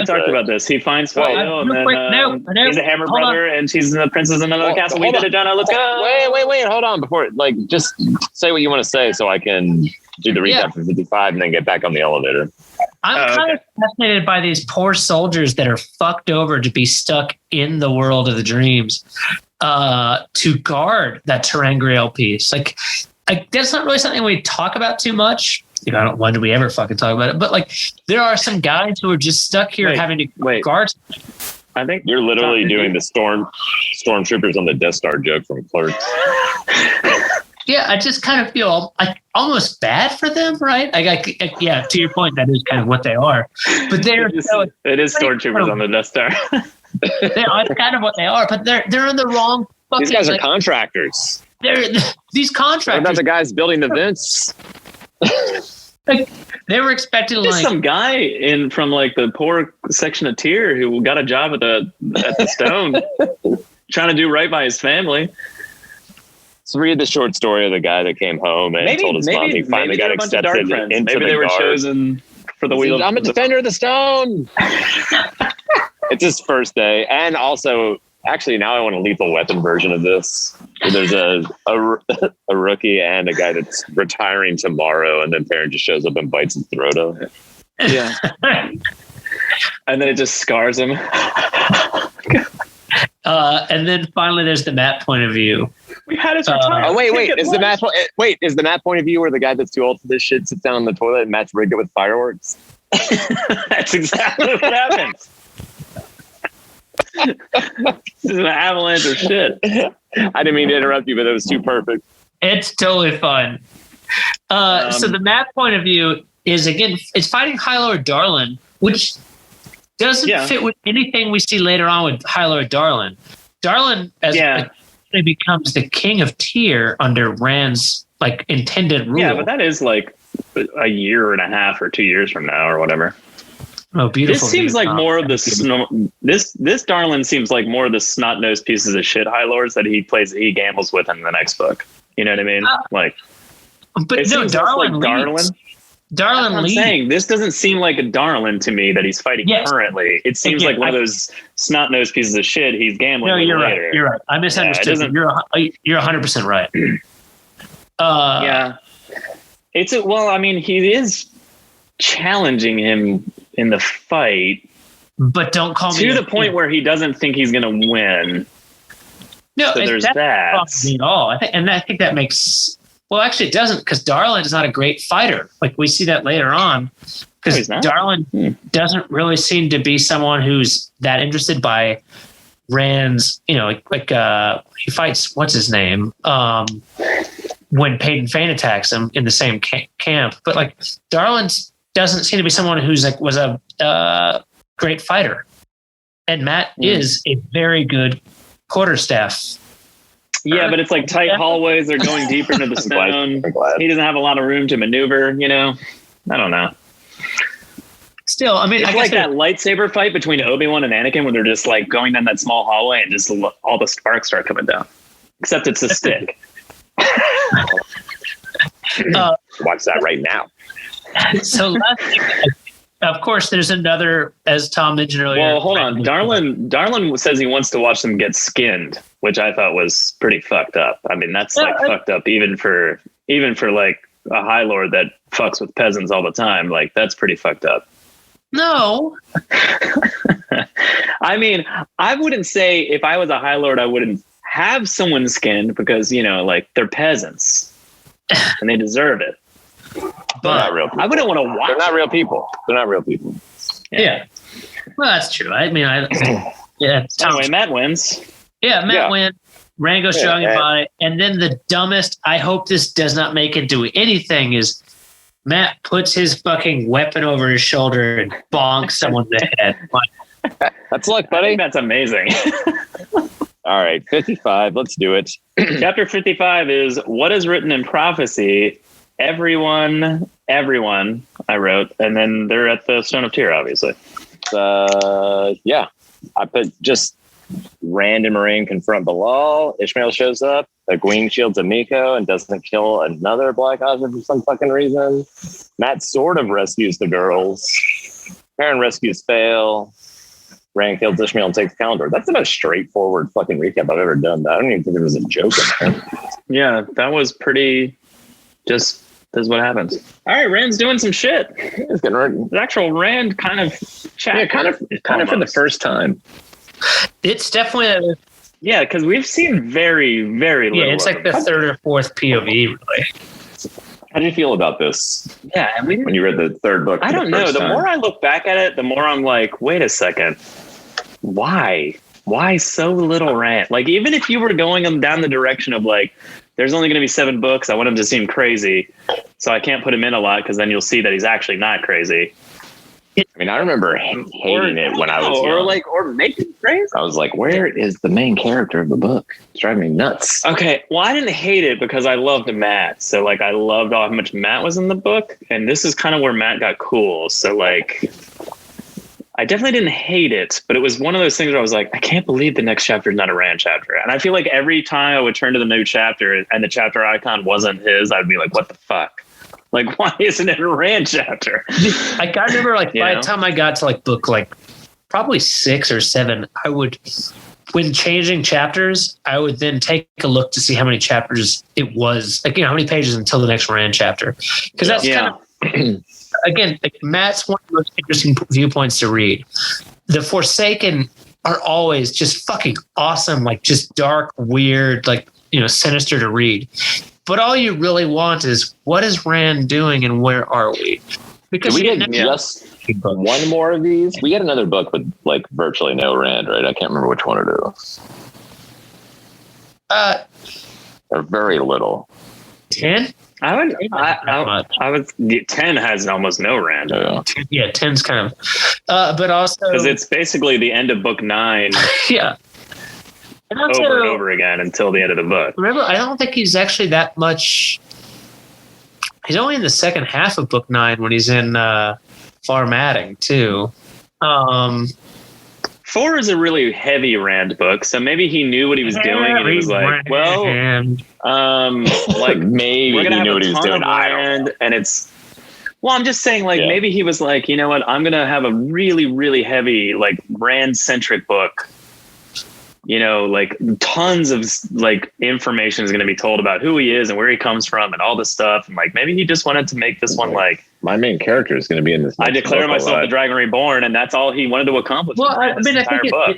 Speaker 5: talked about this. He finds Fio, and then he's a Hammer brother, and she's the princess in another castle. We did it, Jono. Let's go.
Speaker 1: Wait. Hold on. Before, just say what you want to say so I can do the recap for 55 and then get back on the elevator.
Speaker 2: I'm kind of fascinated by these poor soldiers that are fucked over to be stuck in the world of the dreams to guard that Terangriel piece. Like, that's not really something we talk about too much. When do we ever fucking talk about it? But like, there are some guys who are just stuck here having to guard.
Speaker 5: I think
Speaker 1: you're literally doing the stormtroopers on the Death Star joke from Clerks.
Speaker 2: Yeah, I just kind of feel almost bad for them, right? Yeah, to your point, that is kind of what they are. But they're
Speaker 5: it is stormtroopers on the Death Star.
Speaker 2: That's kind of what they are, but they're in the wrong fucking.
Speaker 1: These guys are contractors.
Speaker 2: These contractors.
Speaker 1: What about the guys building the vents?
Speaker 2: They were expecting
Speaker 5: just some guy from like the poor section of Tyr who got a job at the Stone, trying to do right by his family. So read the short story of the guy that came home and told his mom he finally got accepted into maybe they were chosen for the wheel.
Speaker 1: I'm a defender of the Stone. It's his first day, and also, actually, now I want a Lethal Weapon version of this. There's a rookie and a guy that's retiring tomorrow, and then Perrin just shows up and bites his throat off.
Speaker 5: Yeah, and then it just scars him.
Speaker 2: And then finally, there's the Matt point of view.
Speaker 5: We had his retire.
Speaker 1: Oh wait! Is the Matt point of view where the guy that's too old for this shit sits down on the toilet and Matt's rigged it with fireworks?
Speaker 5: That's exactly what happens. This is an avalanche of shit.
Speaker 1: I didn't mean to interrupt you, but it was too perfect.
Speaker 2: It's totally fun. So the Matt point of view is, again, it's fighting High Lord Darlin, which doesn't fit with anything we see later on with High Lord Darlin. Darlin becomes the king of Tyr under Rand's intended rule.
Speaker 5: Yeah, but that is like a year and a half or 2 years from now or whatever.
Speaker 2: Oh, beautiful!
Speaker 5: This seems like more of the this Darlin seems like more of the snot-nosed pieces of shit High Lords that he gambles with in the next book. You know what I mean?
Speaker 2: But no, Darlin. Darlin
Speaker 5: I'm saying this doesn't seem like a Darlin to me that he's fighting currently. It seems like one of those snot-nosed pieces of shit he's gambling with later.
Speaker 2: Right. You're right. I misunderstood. You're 100% right.
Speaker 5: Yeah. He is challenging him in the fight,
Speaker 2: but don't call me
Speaker 5: to the point where he doesn't think he's going to win.
Speaker 2: No,
Speaker 5: so there's that.
Speaker 2: At all. I think that makes. Well, actually, it doesn't, because Darlin is not a great fighter. We see that later on, because Darlin doesn't really seem to be someone who's that interested by Rand's. He fights. What's his name? When Peyton Fane attacks him in the same camp, but Darlin doesn't seem to be someone who's was a great fighter, and Matt is a very good quarterstaff.
Speaker 5: Yeah, but it's tight hallways. They're going deeper into the stone. He doesn't have a lot of room to maneuver. I don't know.
Speaker 2: Still,
Speaker 5: it's I guess that lightsaber fight between Obi-Wan and Anakin, where they're just going down that small hallway and just all the sparks start coming down. Except it's a stick.
Speaker 1: Watch that right now.
Speaker 2: So, of course, there's another, as Tom mentioned earlier.
Speaker 5: Well, hold on. Darlin says he wants to watch them get skinned, which I thought was pretty fucked up. I mean, that's fucked up even for a High Lord that fucks with peasants all the time. That's pretty fucked up.
Speaker 2: No.
Speaker 5: I mean, I wouldn't say if I was a High Lord, I wouldn't have someone skinned because, they're peasants and they deserve it. But I wouldn't want to watch.
Speaker 1: They're not real people.
Speaker 2: Yeah. Well, that's true. I mean,
Speaker 5: anyway, Matt wins.
Speaker 2: Yeah, Matt wins. Rand goes strong and by. And then the dumbest, I hope this does not make it do anything, is Matt puts his fucking weapon over his shoulder and bonks someone in the head.
Speaker 1: That's luck, buddy.
Speaker 5: That's amazing.
Speaker 1: All right, 55. Let's do it.
Speaker 5: Chapter 55 is what is written in prophecy. Everyone, I wrote, and then they're at the Stone of Tyr, obviously.
Speaker 1: I put just Rand and Moraine confront Bilal. Ishmael shows up. The Gwyn shields Amiko and doesn't kill another Black Oscar for some fucking reason. Matt sort of rescues the girls. Perrin rescues Fail. Rand kills Ishmael and takes Calendar. That's the most straightforward fucking recap I've ever done. I don't even think there was a joke in there.
Speaker 5: Yeah, that was pretty just... This is what happens. All right, Rand's doing some shit.
Speaker 1: It's getting ready.
Speaker 5: The actual Rand kind of chat.
Speaker 1: Yeah, kind of for the first time.
Speaker 2: It's definitely
Speaker 5: because we've seen very, very little.
Speaker 2: Yeah, it's like the third or fourth POV, really.
Speaker 1: How do you feel about this?
Speaker 5: Yeah, and
Speaker 1: when you read the third book,
Speaker 5: I don't know. The more I look back at it, the more I'm like, wait a second. why so little Rand? Like, even if you were going him down the direction of like, there's only going to be 7 books, I want him to seem crazy, so I can't put him in a lot because then you'll see that he's actually not crazy.
Speaker 1: I mean, I remember hating it when I was young.
Speaker 5: Or making crazy.
Speaker 1: I was like, where is the main character of the book? It's driving me nuts.
Speaker 5: Okay, well, I didn't hate it because I loved Matt. So, like, I loved how much Matt was in the book. And this is kind of where Matt got cool. So, like, I definitely didn't hate it. But it was one of those things where I was like, I can't believe the next chapter is not a Rand chapter. And I feel like every time I would turn to the new chapter and the chapter icon wasn't his, I'd be like, what the fuck? Like, why isn't it a Rand chapter?
Speaker 2: Like, I remember, like, by the time I got to, like, book, like, probably 6 or 7, I would, when changing chapters, I would then take a look to see how many chapters it was, like, you know, how many pages until the next Rand chapter. Because that's kind of, again, like, Matt's one of the most interesting viewpoints to read. The Forsaken are always just fucking awesome, like, just dark, weird, like, you know, sinister to read. But all you really want is, what is Rand doing and where are we? Because
Speaker 1: we get just one more of these. We get another book with like virtually no Rand, right? I can't remember which one it is. Or very little.
Speaker 2: 10?
Speaker 5: I would 10 has almost no Rand.
Speaker 2: Yeah, 10's kind of, but also
Speaker 5: because it's basically the end of book 9.
Speaker 2: Yeah. And also,
Speaker 5: over and over again until the end of the book.
Speaker 2: Remember, I don't think he's actually that much. He's only in the second half of book 9 when he's in Farmatting too.
Speaker 5: 4 is a really heavy Rand book, so maybe he knew what he was doing, and he was like, "Well, like
Speaker 1: maybe he knew what he was doing."
Speaker 5: And it's. Well, I'm just saying, like, maybe he was like, you know what? I'm gonna have a really, really heavy, like, Rand-centric book. You know, like, tons of like information is going to be told about who he is and where he comes from and all this stuff. And like, maybe he just wanted to make this one like,
Speaker 1: my main character is going to be in this.
Speaker 5: I declare myself the Dragon Reborn, and that's all he wanted to accomplish.
Speaker 2: Well, I mean, I think
Speaker 5: book.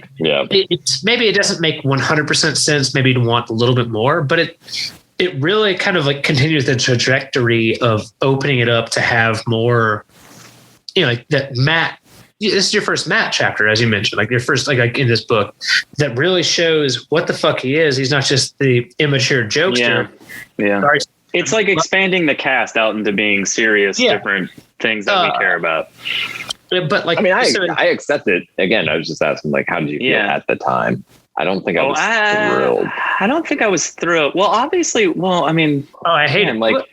Speaker 2: Maybe it doesn't make 100% sense. Maybe to want a little bit more, but it really kind of like continues the trajectory of opening it up to have more. You know, like that Matt. This is your first Matt chapter, as you mentioned, like your first, like in this book, that really shows what the fuck he is. He's not just the immature jokester.
Speaker 5: Yeah. It's like expanding the cast out into being serious, different things that we care about.
Speaker 2: But like,
Speaker 1: I mean, I accept it. Again, I was just asking, like, how did you feel at the time? I don't think I was thrilled.
Speaker 5: I don't think I was thrilled. Well, obviously, I mean,
Speaker 2: I hate him.
Speaker 5: Like,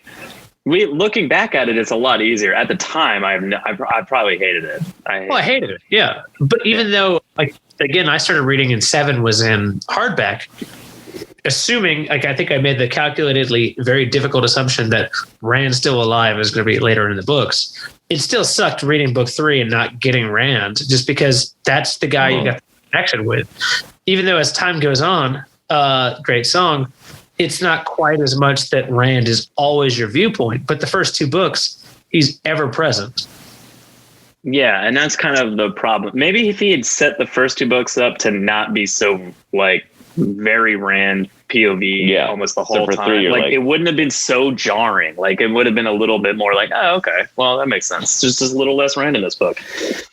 Speaker 5: looking back at it, it's a lot easier. At the time, I probably hated it. I
Speaker 2: hated it. Yeah, but even though, like, again, I started reading and 7 was in hardback, assuming, like, I think I made the calculatedly very difficult assumption that Rand's still alive is going to be later in the books. It still sucked reading book 3 and not getting Rand, just because that's the guy you got the connection with. Even though as time goes on, great song. It's not quite as much that Rand is always your viewpoint, but the first 2 books, he's ever present.
Speaker 5: Yeah, and that's kind of the problem. Maybe if he had set the first 2 books up to not be so, like, very Rand POV almost the whole time, like, it wouldn't have been so jarring. Like, it would have been a little bit more like, oh, okay, well, that makes sense. Just a little less Rand in this book.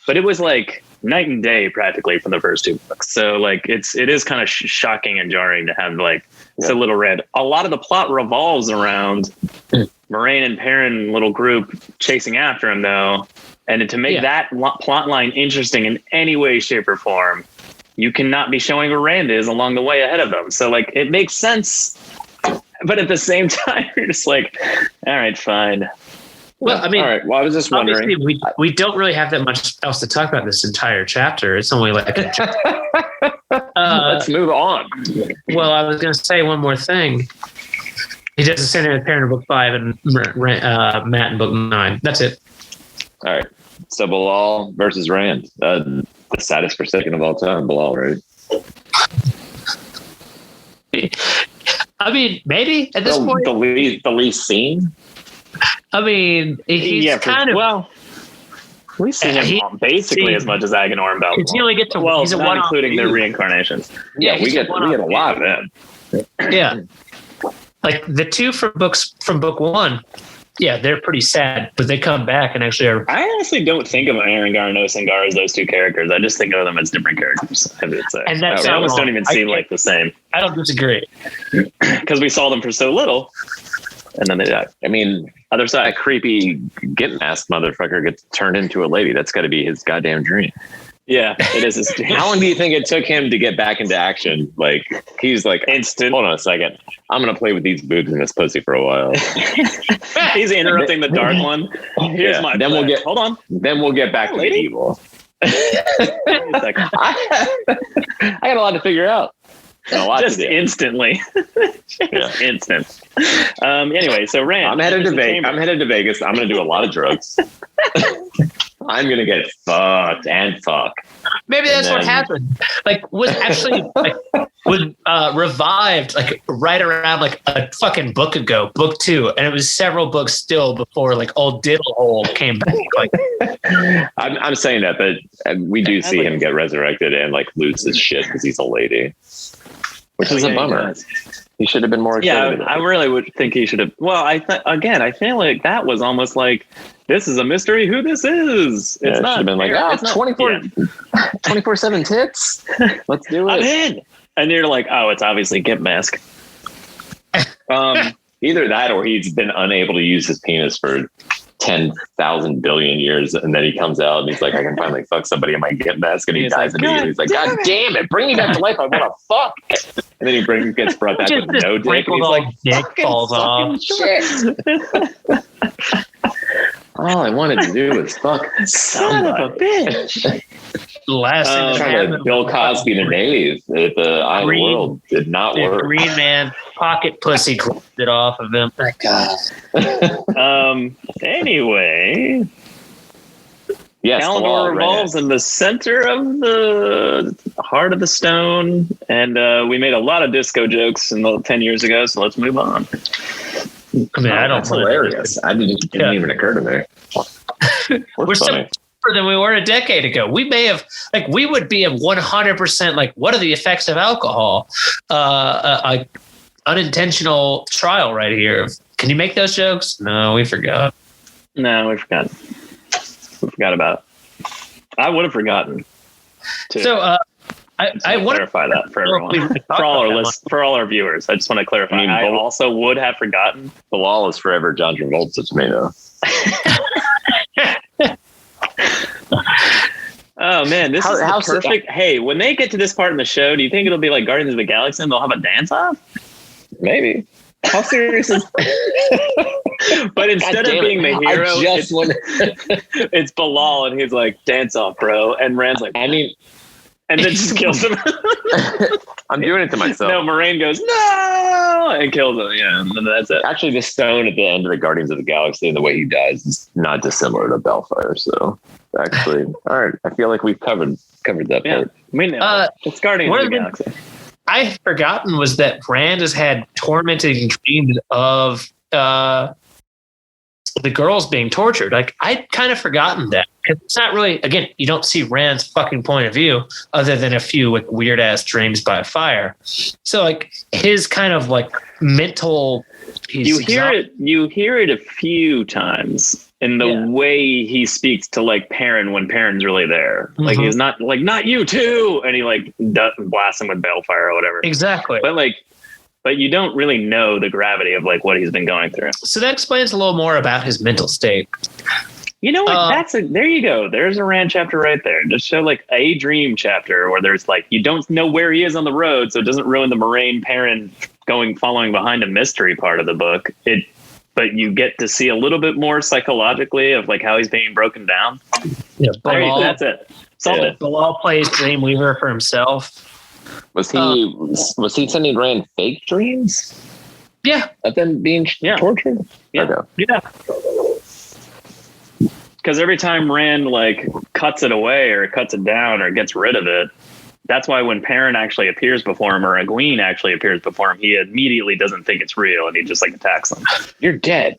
Speaker 5: But it was like night and day practically from the first 2 books. So, like, it is kind of shocking and jarring to have, like, so little Rand. A lot of the plot revolves around Moraine and Perrin little group chasing after him, though. And to make that plot line interesting in any way, shape, or form, you cannot be showing where Rand is along the way ahead of them. So, like, it makes sense. But at the same time, you're just like, all right, fine.
Speaker 2: Well, I mean,
Speaker 1: all right. Well, I was just wondering.
Speaker 2: We don't really have that much else to talk about this entire chapter. It's only like a chapter.
Speaker 1: Let's move on.
Speaker 2: Well, I was going to say one more thing. He does the same thing with Perrin in book 5 and Matt in book 9. That's it.
Speaker 1: All right. So Bilal versus Rand. The saddest Forsaken of all time, Bilal, right?
Speaker 2: I mean, maybe at this point.
Speaker 1: The least seen?
Speaker 2: I mean, he's kind of.
Speaker 5: Well, we've seen him basically as much as Agenor and Baltimore.
Speaker 2: He only get to
Speaker 5: he's not including their reincarnations.
Speaker 1: Yeah, we get a lot of them.
Speaker 2: Yeah, like the 2 from book 1, they're pretty sad, but they come back and actually are.
Speaker 5: I honestly don't think of Arengar and Osengar as those two characters. I just think of them as different characters. I would say.
Speaker 2: And that's
Speaker 5: they almost don't even seem like the same.
Speaker 2: I don't disagree.
Speaker 5: Because we saw them for so little, and then they died.
Speaker 1: I mean,
Speaker 5: other side,
Speaker 1: a creepy get masked motherfucker gets turned into a lady. That's got to be his goddamn dream.
Speaker 5: Yeah, it is.
Speaker 1: How long do you think it took him to get back into action? Like, he's like,
Speaker 5: instant.
Speaker 1: Hold on a second. I'm going to play with these boobs and this pussy for a while.
Speaker 5: He's interrupting the dark one. Here's my
Speaker 1: then
Speaker 5: plan.
Speaker 1: Hold on. Then we'll get back to the evil. I got a lot to figure out.
Speaker 5: Just instantly. Instant. Anyway, so Rand.
Speaker 1: I'm headed to Vegas. I'm going to do a lot of drugs. I'm going to get fucked and fuck.
Speaker 2: Maybe that's what happened. Like, was actually revived like right around like a fucking book ago, book 2, and it was several books still before like old Diddlehole came back. Like,
Speaker 1: I'm saying that, but we do see him get resurrected and like lose his shit because he's a lady, which is a bummer. He should have been more excited.
Speaker 5: Yeah, I really would think he should have. Well, I feel like that was almost like, this is a mystery who this is. It's not.
Speaker 1: Should have been like, 24/7 tits. Let's do it.
Speaker 5: I'm in. And you're like, oh, it's obviously Gimp Mask.
Speaker 1: Either that or he's been unable to use his penis for 10,000 billion years, and then he comes out and he's like, I can finally fuck somebody in my Gimp Mask, and he dies immediately. He's like, God damn it, bring me back to life. I want to fuck. And then he gets brought back with no dick, and he's like,
Speaker 2: dick falls off.
Speaker 1: Shit. All I wanted to do was fuck son of a bitch.
Speaker 2: Last thing
Speaker 1: trying to Bill Cosby to Dave at the Eye of the World did not work.
Speaker 2: Green Man pocket pussy clipped it off of him. My God.
Speaker 5: Anyway.
Speaker 1: Yes,
Speaker 5: Kalendor revolves in the center of the heart of the stone, and we made a lot of disco jokes 10 years ago, so let's move on.
Speaker 2: I mean, I don't.
Speaker 1: That's hilarious. I didn't even occur to me.
Speaker 2: We're so cheaper than we were a decade ago. We may have, like, we would be at 100%. Like, what are the effects of alcohol? Unintentional trial right here. Can you make those jokes? No, we forgot.
Speaker 5: No, we forgot. We forgot about it. I would have forgotten. Too.
Speaker 2: So, I want to
Speaker 5: clarify that for everyone, for all our viewers. I just want to clarify. I also would have forgotten.
Speaker 1: Bilal is forever John Travolta's tomato.
Speaker 5: Oh man, this is perfect. Hey, when they get to this part in the show, do you think it'll be like Guardians of the Galaxy and they'll have a dance off?
Speaker 1: Maybe. How serious is?
Speaker 5: But instead of being the hero, it's Bilal, and he's like, "Dance off, bro," and Rand's like,
Speaker 1: I mean.
Speaker 5: And then just kills him.
Speaker 1: I'm doing it to myself.
Speaker 5: No, Moraine goes, no, and kills him. Yeah, and that's it.
Speaker 1: Actually, the stone at the end of the Guardians of the Galaxy and the way he dies is not dissimilar to Bellfire. So, actually, all right. I feel like we've covered that part.
Speaker 5: We know. It's Guardians of the Galaxy.
Speaker 2: I had forgotten was that Rand has had tormenting dreams of the girls being tortured. Like, I'd kind of forgotten that. It's not really, again, you don't see Rand's fucking point of view other than a few like weird ass dreams by fire. So like his kind of like mental,
Speaker 5: you hear it a few times in the way he speaks to like Perrin when Perrin's really there. Mm-hmm. Like he's not like, not you too. And he like blasts him with balefire or whatever.
Speaker 2: Exactly.
Speaker 5: But you don't really know the gravity of like what he's been going through.
Speaker 2: So that explains a little more about his mental state.
Speaker 5: You know what? There you go. There's a Rand chapter right there. Just show like a dream chapter where there's like, you don't know where he is on the road, so it doesn't ruin the Moraine Perrin following behind a mystery part of the book. But you get to see a little bit more psychologically of like how he's being broken down.
Speaker 2: Yeah,
Speaker 5: that's it. Solved it.
Speaker 2: Bilal plays Dreamweaver for himself.
Speaker 1: Was he sending Rand fake dreams?
Speaker 2: Yeah.
Speaker 1: Of them being tortured?
Speaker 5: Yeah.
Speaker 1: Okay.
Speaker 5: Yeah. Because every time Rand like cuts it away or cuts it down or gets rid of it, that's why when Perrin actually appears before him or Egwene actually appears before him, he immediately doesn't think it's real and he just like attacks them.
Speaker 1: You're dead.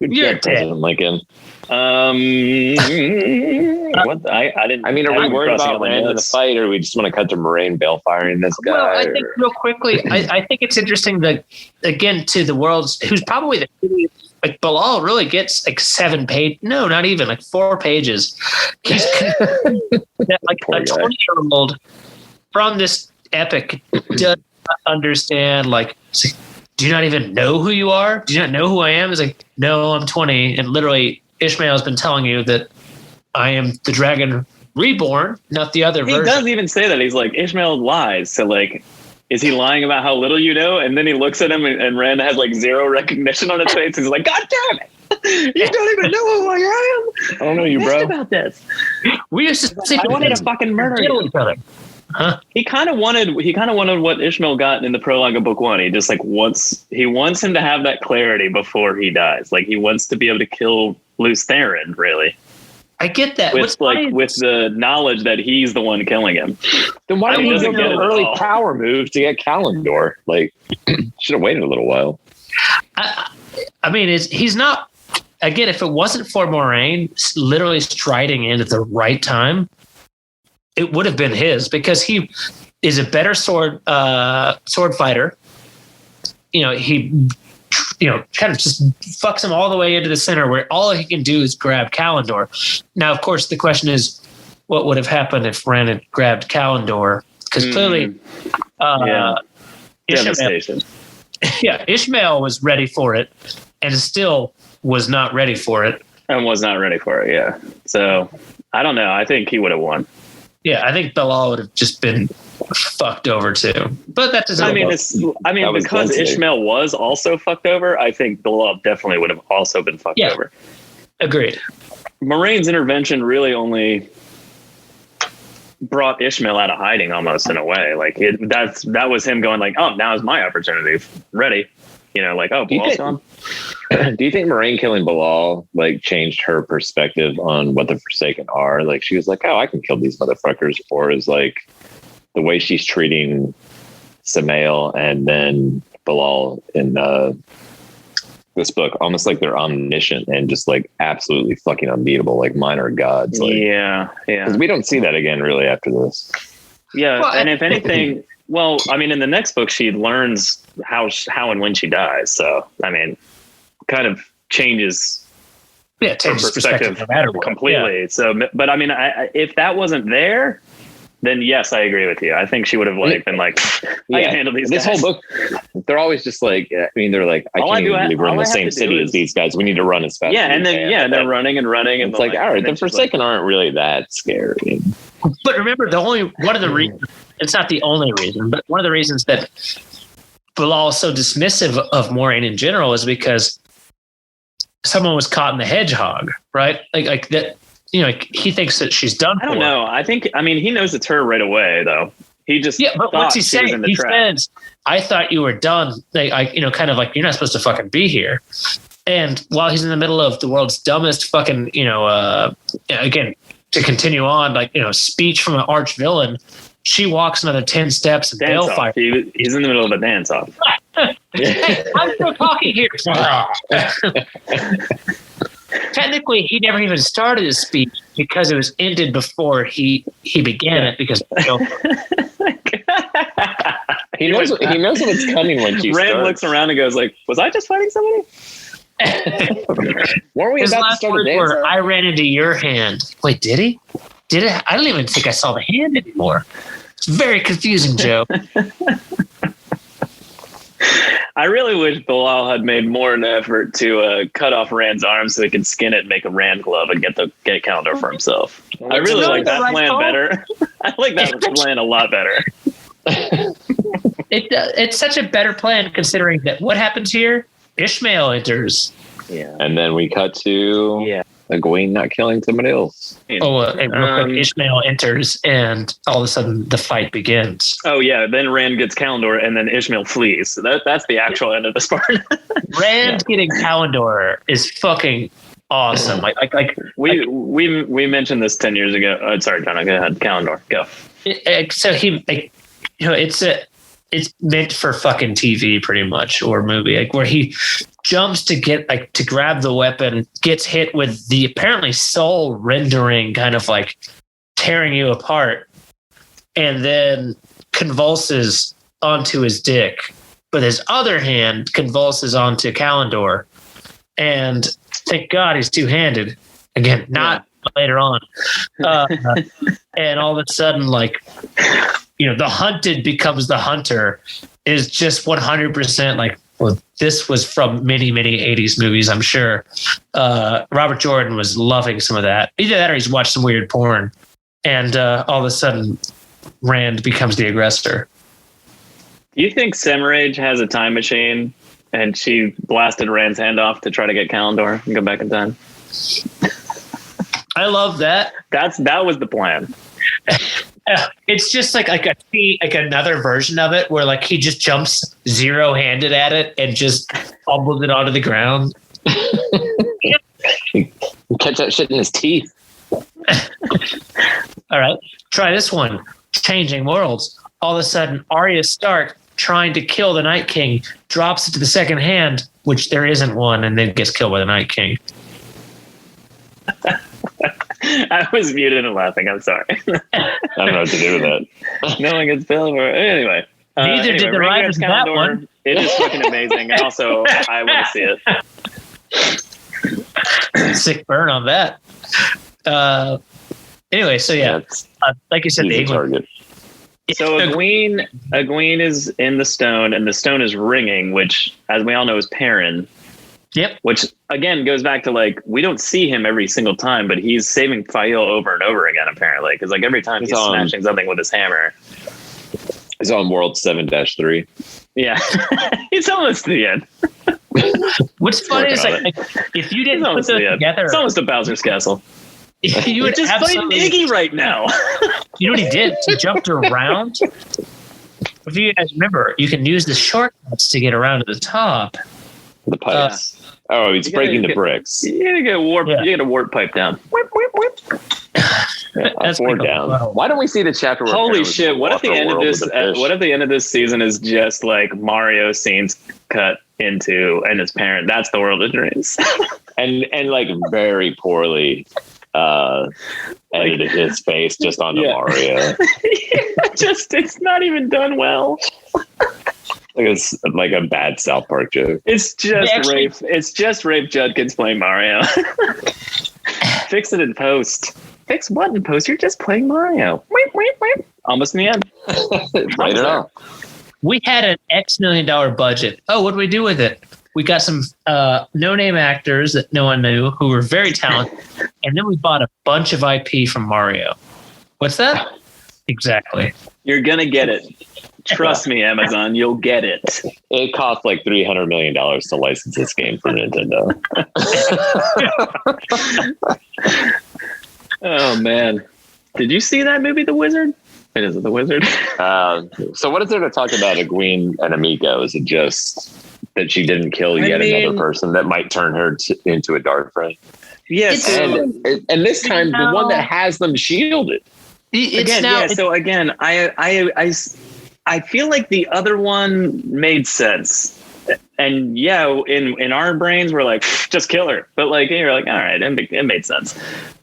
Speaker 2: You're dead.
Speaker 1: Lincoln.
Speaker 5: What? I didn't.
Speaker 1: I mean, are we worried about Rand in the fight, or we just want to cut to Moraine Balefire in this guy?
Speaker 2: Well, I think real quickly, I think it's interesting that again to the world's who's probably the like Bilal really gets like 7 pages. No, not even like 4 pages. He's that like a 20-year-old from this epic does not understand. Like, do you not even know who you are? Do you not know who I am? It's like, no, I'm 20, and literally Ishmael has been telling you that I am the Dragon Reborn, not the other version.
Speaker 5: He does even say that. He's like, Ishmael lies. So like, is he lying about how little you know? And then he looks at him and Rand has like zero recognition on his face. He's like, God damn it. You don't even know who I am.
Speaker 1: I don't know you, bro.
Speaker 5: About this.
Speaker 2: We used to say
Speaker 5: I wanted to fucking murder
Speaker 2: each other. Huh?
Speaker 5: He kind of wanted what Ishmael got in the prologue of book 1. He just like wants him to have that clarity before he dies. Like he wants to be able to kill Luce Theron, really.
Speaker 2: I get that.
Speaker 5: With the knowledge that he's the one killing him.
Speaker 1: Then why didn't he do an early power move to get Kalendor? Like, should have waited a little while.
Speaker 2: I mean, he's not. Again, if it wasn't for Moiraine literally striding in at the right time, it would have been his, because he is a better sword fighter. He kind of just fucks him all the way into the center, where all he can do is grab Kalendor. Now, of course, the question is, what would have happened if Rand had grabbed Kalendor? Because clearly,
Speaker 5: devastation.
Speaker 2: Ishmael was ready for it, and still was not ready for it.
Speaker 5: And was not ready for it, yeah. So, I don't know. I think he would have won.
Speaker 2: Yeah, I think Bilal would have just been fucked over too. But that doesn't.
Speaker 5: Because Ishmael was also fucked over, I think Bilal definitely would have also been fucked over.
Speaker 2: Agreed.
Speaker 5: Moraine's intervention really only brought Ishmael out of hiding, almost, in a way. Like that was him going like, "Oh, now is my opportunity. Ready." Bilal's gone.
Speaker 1: Do you think Moiraine killing Bilal like changed her perspective on what the Forsaken are? Like she was like, "Oh, I can kill these motherfuckers," or is like the way she's treating Samael and then Bilal in this book, almost like they're omniscient and just like absolutely fucking unbeatable, like minor gods. Like,
Speaker 5: yeah.
Speaker 1: Because we don't see that again really after this.
Speaker 5: Yeah, well, and if anything, well, I mean, in the next book, she learns how and when she dies. So, I mean, kind of changes
Speaker 2: her perspective no matter what.
Speaker 5: Completely. Yeah. So, but I mean, if that wasn't there, then yes, I agree with you. I think she would have been like, I can handle these guys.
Speaker 1: This whole book, they're always just like, I mean, they're like, I can't even believe we're in the same city as these guys. We need to run as fast as we can.
Speaker 5: They're running. And
Speaker 1: it's like, all right, the Forsaken aren't really that scary.
Speaker 2: But remember, one of the reasons, it's not the only reason, but one of the reasons that Bilal is so dismissive of Moiraine in general is because someone was caught in the hedgehog, right? Like that. He thinks that she's done.
Speaker 5: I don't know. He knows it's her right away, though. He just
Speaker 2: but what's he saying? He says, "I thought you were done." Kind of like, you're not supposed to fucking be here. And while he's in the middle of the world's dumbest fucking, again, to continue on, speech from an arch villain, she walks another 10 steps and they'll fight.
Speaker 5: He's in the middle of a dance off.
Speaker 2: Hey, I'm still talking here. Technically, he never even started his speech because it was ended before he began it. Because
Speaker 1: he knows what's coming when she
Speaker 5: Rand looks around and goes like, "Was I just fighting somebody?"
Speaker 1: Weren't we
Speaker 2: His
Speaker 1: about
Speaker 2: last
Speaker 1: to start
Speaker 2: words
Speaker 1: a dance?
Speaker 2: were, "I ran into your hand." Wait, did he? Did it? I don't even think I saw the hand anymore. It's very confusing, Joe.
Speaker 5: I really wish Bilal had made more an effort to cut off Rand's arm so he could skin it and make a Rand glove and get Kalendor for himself. I really like that plan better. I like that plan a lot better.
Speaker 2: It's such a better plan considering that what happens here? Ishmael enters.
Speaker 5: Yeah.
Speaker 1: And then we cut to Egwene not killing somebody else.
Speaker 2: And real quick, Ishmael enters, and all of a sudden the fight begins.
Speaker 5: Oh yeah, then Rand gets Kalendor, and then Ishmael flees. So that's the actual end of this part.
Speaker 2: Rand getting Kalendor is fucking awesome.
Speaker 5: We mentioned this 10 years ago. Oh, sorry, John. Go ahead. Kalendor, go. It's
Speaker 2: meant for fucking TV pretty much, or movie, where he jumps to get to grab the weapon, gets hit with the apparently soul rendering kind of tearing you apart, and then convulses onto his dick, but his other hand convulses onto Kalendor, and thank God he's two-handed. Again, not later on. And all of a sudden, like, the hunted becomes the hunter is just 100% like, well, this was from many, many 80s movies, I'm sure. Robert Jordan was loving some of that. Either that or he's watched some weird porn. And all of a sudden, Rand becomes the aggressor.
Speaker 5: Do you think Semirage has a time machine and she blasted Rand's hand off to try to get Kalendor and go back in time?
Speaker 2: I love that.
Speaker 5: That was the plan.
Speaker 2: It's just like another version of it where like he just jumps zero-handed at it and just fumbles it onto the ground.
Speaker 1: Catch that shit in his teeth.
Speaker 2: All right, try this one. Changing worlds. All of a sudden, Arya Stark trying to kill the Night King drops it to the second hand, which there isn't one, and then gets killed by the Night King.
Speaker 5: I was muted and laughing. I'm sorry.
Speaker 1: I don't know what to do with that.
Speaker 5: No one gets billed for it. Anyway.
Speaker 2: Neither did the writers of that one.
Speaker 5: It is fucking amazing. And also, I want to see it.
Speaker 2: Sick burn on that. Anyway, so like you said, the
Speaker 1: target.
Speaker 5: So Egwene is in the stone, and the stone is ringing, which, as we all know, is Perrin.
Speaker 2: Yep.
Speaker 5: Which, again, goes back to, like, we don't see him every single time, but he's saving Fael over and over again, apparently. Because, like, every time he's smashing something with his hammer.
Speaker 1: He's on World 7-3.
Speaker 5: Yeah. He's almost to the end.
Speaker 2: What's funny is, like, if you didn't put those together...
Speaker 5: It's almost a Bowser's Castle.
Speaker 2: You would
Speaker 5: just fighting Iggy right now.
Speaker 2: You know what he did? He jumped around. If you guys remember, you can use the shortcuts to get around to the top.
Speaker 1: The pipes. He's breaking the bricks.
Speaker 5: You gotta get a warp. You get a warp pipe down. Whip, whip, whip.
Speaker 1: That's 4 down. Wow. Why don't we see the chapter? Where
Speaker 5: Holy shit! What if the end of this? What if the end of this season is just like Mario scenes cut into and his parent? That's the world of dreams.
Speaker 1: and like very poorly edited his face just onto Mario.
Speaker 5: It's not even done well.
Speaker 1: It's like a bad South Park joke.
Speaker 5: It's just Rafe. It's just Rafe Judkins playing Mario. Fix it in post. Fix what in post? You're just playing Mario. Wait. Almost in the end.
Speaker 1: Right it off.
Speaker 2: We had an X $1 million budget. Oh, what do we do with it? We got some no-name actors that no one knew who were very talented, and then we bought a bunch of IP from Mario. What's that? Exactly.
Speaker 5: You're gonna get it. Trust me, Amazon, you'll get it.
Speaker 1: It cost like $300 million to license this game for Nintendo.
Speaker 5: Oh man, did you see that movie, The Wizard? It is The Wizard.
Speaker 1: So what is there to talk about Egwene and Amico? Is it just that she didn't kill another person that might turn her into a dark friend?
Speaker 5: Yes,
Speaker 1: and this time the one that has them shielded.
Speaker 5: So again, I feel like the other one made sense. And in our brains, we're like, just kill her. But like, you're like, all right, it made sense.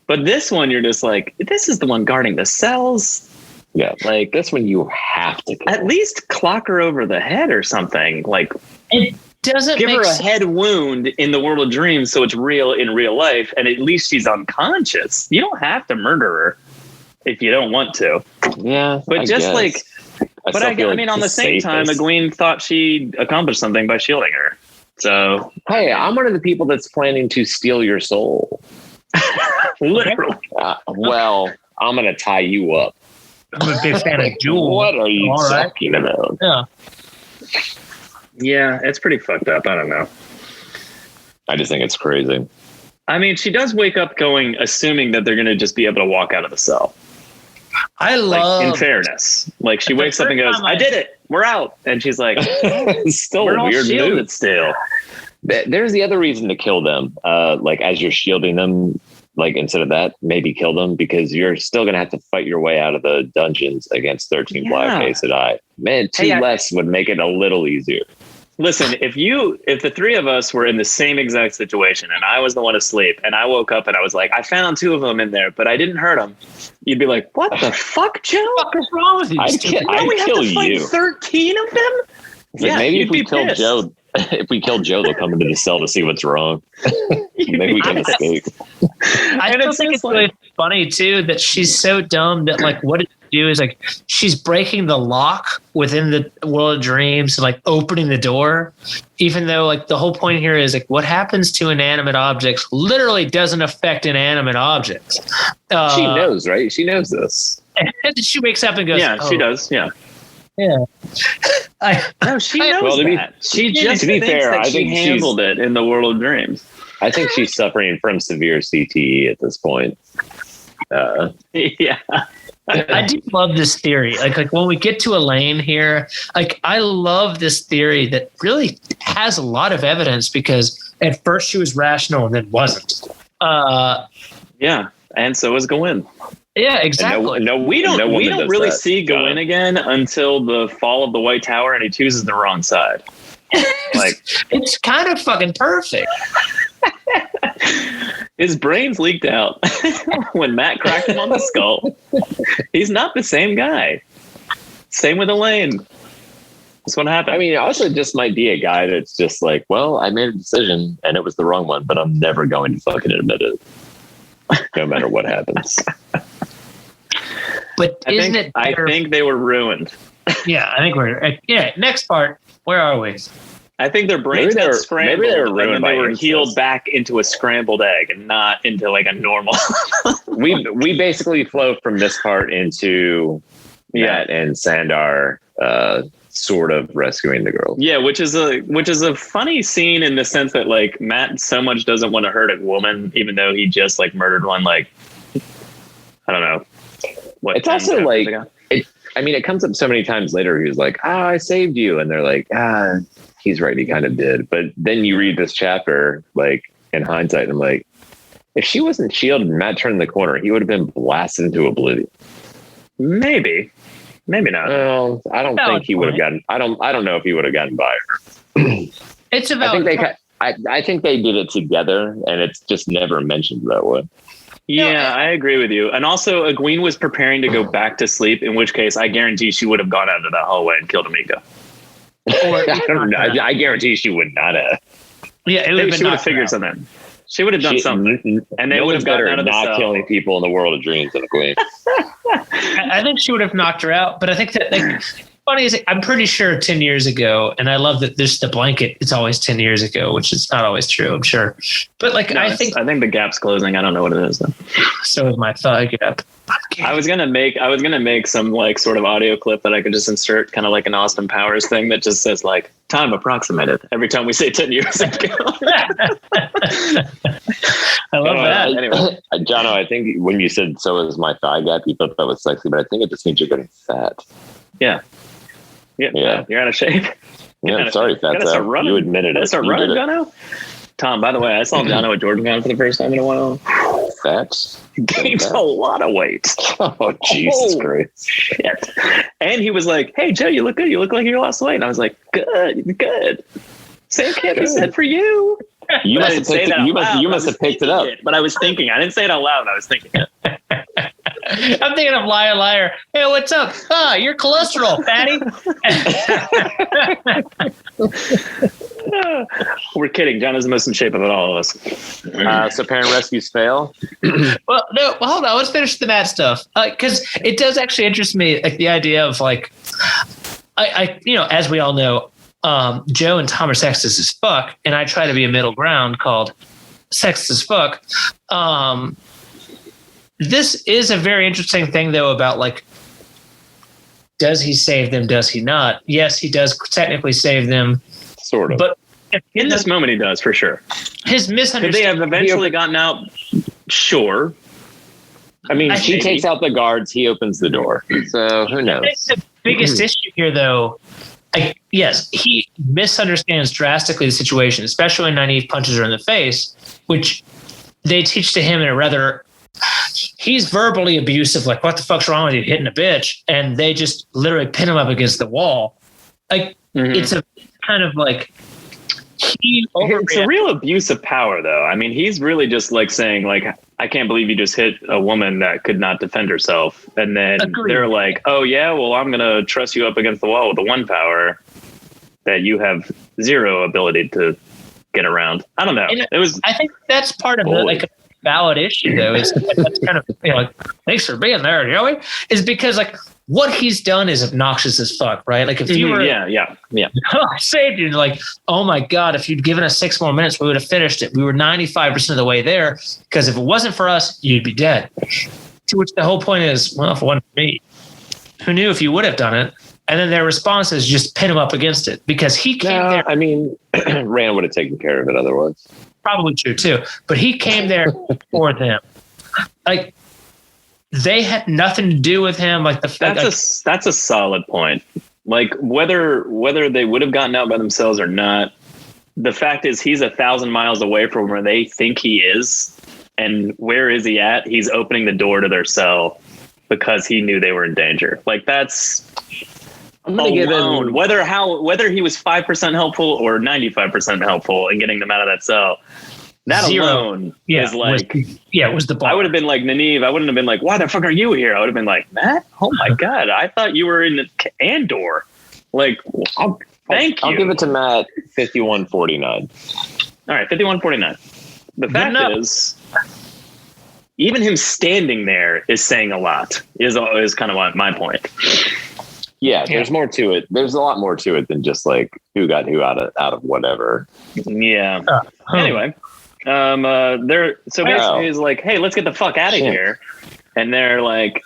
Speaker 5: But this one, you're just like, this is the one guarding the cells.
Speaker 1: Yeah, like this one you have to kill.
Speaker 5: At least clock her over the head or something. Like,
Speaker 2: it doesn't
Speaker 5: give her a head wound in the world of dreams so it's real in real life, and at least she's unconscious. You don't have to murder her if you don't want to.
Speaker 1: Yeah,
Speaker 5: but I mean, on the same time, Egwene thought she accomplished something by shielding her. So,
Speaker 1: hey, I'm one of the people that's planning to steal your soul.
Speaker 5: Literally.
Speaker 1: Well, I'm going to tie you up.
Speaker 2: I'm a big fan of Jewel.
Speaker 1: What are you talking about?
Speaker 2: Yeah.
Speaker 5: Yeah, it's pretty fucked up. I don't know.
Speaker 1: I just think it's crazy.
Speaker 5: I mean, she does wake up assuming that they're going to just be able to walk out of the cell.
Speaker 2: I love,
Speaker 5: in fairness, like she wakes up and goes, "I did it. We're out," and she's like,
Speaker 1: "It's still a weird move."
Speaker 5: Still,
Speaker 1: there's the other reason to kill them. Like as you're shielding them, like instead of that, maybe kill them because you're still gonna have to fight your way out of the dungeons against 13 Black Ace and I. Man, two less would make it a little easier.
Speaker 5: Listen, if the three of us were in the same exact situation and I was the one asleep and I woke up and I was like, I found 2 of them in there, but I didn't hurt them. You'd be like, what the fuck, Joe?
Speaker 2: What is wrong with you?
Speaker 1: I'd kill
Speaker 5: we have to fight
Speaker 1: you.
Speaker 5: 13 of them?
Speaker 1: But maybe if we killed Joe If we kill Joe, they'll come into the cell to see what's wrong. Maybe we can escape.
Speaker 2: I still think it's really funny too that she's so dumb that like what it do is like she's breaking the lock within the world of dreams, like opening the door, even though like the whole point here is like what happens to inanimate objects literally doesn't affect inanimate objects.
Speaker 1: She knows, right? She knows this.
Speaker 2: And she wakes up and goes,
Speaker 5: "Yeah, she does." Yeah.
Speaker 2: Yeah.
Speaker 5: No, she knows that. She just thinks that I think she handled it in the world of dreams.
Speaker 1: I think she's suffering from severe CTE at this point.
Speaker 5: Yeah.
Speaker 2: I do love this theory. Like when we get to Elaine here, like I love this theory that really has a lot of evidence because at first she was rational and then wasn't.
Speaker 5: Yeah, and so is Gawain.
Speaker 2: Yeah, exactly.
Speaker 5: We don't really see Gawain again until the fall of the White Tower, and he chooses the wrong side. Like
Speaker 2: it's kind of fucking perfect.
Speaker 5: His brain's leaked out when Matt cracked him on the skull. He's not the same guy. Same with Elaine. That's what happened.
Speaker 1: I mean, it also just might be a guy that's just like, well, I made a decision and it was the wrong one, but I'm never going to fucking admit it, no matter what happens.
Speaker 2: But
Speaker 5: I think they were ruined.
Speaker 2: Yeah, I think we're next part. Where are we?
Speaker 5: I think their brains got scrambled.
Speaker 1: Maybe they were ruined
Speaker 5: and then they were healed back into a scrambled egg and not into like a normal.
Speaker 1: we basically flow from this part into Matt and Sandar sort of rescuing the girl.
Speaker 5: Yeah, which is a funny scene in the sense that like Matt so much doesn't want to hurt a woman, even though he just like murdered one. Like I don't know.
Speaker 1: It's also like it comes up so many times later. He's like, I saved you, and they're like, he's right, he kind of did. But then you read this chapter, like in hindsight, and I'm like, if she wasn't shielded and Matt turned the corner, he would have been blasted into oblivion.
Speaker 5: Maybe not.
Speaker 1: Well, I don't think he would have gotten. I don't know if he would have gotten by her.
Speaker 2: It's about.
Speaker 1: I think they did it together, and it's just never mentioned that way.
Speaker 5: Yeah, I agree with you. And also, Egwene was preparing to go back to sleep, in which case I guarantee she would have gone out of that hallway and killed Amika.
Speaker 1: I don't know. I guarantee she would not have.
Speaker 2: Yeah,
Speaker 5: she would have figured something. She would have done something, and they would have gotten out of the cell.
Speaker 1: Not killing people in the world of dreams than Egwene.
Speaker 2: I think she would have knocked her out, but I think that like funny is I'm pretty sure 10 years ago, and I love that there's the blanket. It's always 10 years ago, which is not always true, I'm sure. But like, I think
Speaker 5: the gap's closing. I don't know what it is though.
Speaker 2: So is my thigh gap.
Speaker 5: I was gonna make some like sort of audio clip that I could just insert, kind of like an Austin Powers thing that just says like time approximated every time we say 10 years ago.
Speaker 2: I love that.
Speaker 5: Anyway,
Speaker 1: Jono, I think when you said so is my thigh gap, you thought that was sexy, but I think it just means you're getting fat.
Speaker 5: Yeah. You're out of shape.
Speaker 1: Yeah, sorry, fat. You admitted it.
Speaker 5: Start running, Jono. Tom, by the way, I saw Jono at Jordan Con for the first time in a while.
Speaker 1: Fat?
Speaker 5: Gained a lot of weight.
Speaker 1: Oh, Jesus Christ.
Speaker 5: Shit. And he was like, hey, Joe, you look good. You look like you lost weight. And I was like, good. Same kid who said for you.
Speaker 1: You must have picked it. You must have picked it up.
Speaker 5: But I was thinking. I didn't say it out loud. I was thinking it.
Speaker 2: I'm thinking of liar. Hey, what's up? Your cholesterol, fatty.
Speaker 5: We're kidding. John is the most in shape of all of us.
Speaker 1: So parent rescues fail.
Speaker 2: Well, hold on. Let's finish the Matt stuff because it does actually interest me. Like the idea of like, I as we all know, Joe and Tom are sexist as fuck, and I try to be a middle ground called sexist as fuck. This is a very interesting thing, though, about like, does he save them? Does he not? Yes, he does technically save them.
Speaker 1: Sort of.
Speaker 5: But in this moment, he does, for sure.
Speaker 2: His misunderstanding.
Speaker 5: Could they have eventually gotten out? Sure.
Speaker 1: I mean, she takes out the guards. He opens the door. So who knows?
Speaker 2: I think the biggest issue here, though, yes, he misunderstands drastically the situation, especially when Nynaeve punches her in the face, which they teach to him in a rather... He's verbally abusive, like, what the fuck's wrong with you, hitting a bitch? And they just literally pin him up against the wall. Like, It's a kind of like...
Speaker 5: It's a real abuse of power, though. I mean, he's really just like saying, like, I can't believe you just hit a woman that could not defend herself. And then they're like, oh, yeah, well, I'm going to truss you up against the wall with the one power. that you have zero ability to get around. I don't know.
Speaker 2: I think that's part of the like a valid issue though. Is that's kind of like, thanks for being there, Joey. Is because like what he's done is obnoxious as fuck, right? Like if you were, I saved you. Like, oh my god, if you'd given us 6 more minutes, we would have finished it. We were 95% of the way there because if it wasn't for us, you'd be dead. To which the whole point is, well, if it wasn't for me, who knew if you would have done it? And then their response is just pin him up against it because he came there.
Speaker 1: I mean, Rand would have taken care of it otherwise.
Speaker 2: Probably true too, but he came there for them. Like they had nothing to do with him. Like
Speaker 5: that's a solid point. Like whether they would have gotten out by themselves or not, the fact is he's 1,000 miles away from where they think he is, and where is he at? He's opening the door to their cell because he knew they were in danger. Like that's. I'm gonna give him whether he was 5% helpful or 95% helpful in getting them out of that cell. That alone is like,
Speaker 2: it was the bar.
Speaker 5: I would have been like Nynaeve. I wouldn't have been like, why the fuck are you here? I would have been like, Matt, oh my god, I thought you were in Andor. Like, thank you.
Speaker 1: I'll give it to Matt 51-49.
Speaker 5: All right, 51-49. The fact is, even him standing there is saying a lot. Is kind of my point.
Speaker 1: Yeah, there's more to it. There's a lot more to it than just like who got who out of whatever.
Speaker 5: Yeah. Anyway, basically he's like, hey, let's get the fuck out of here. And they're like,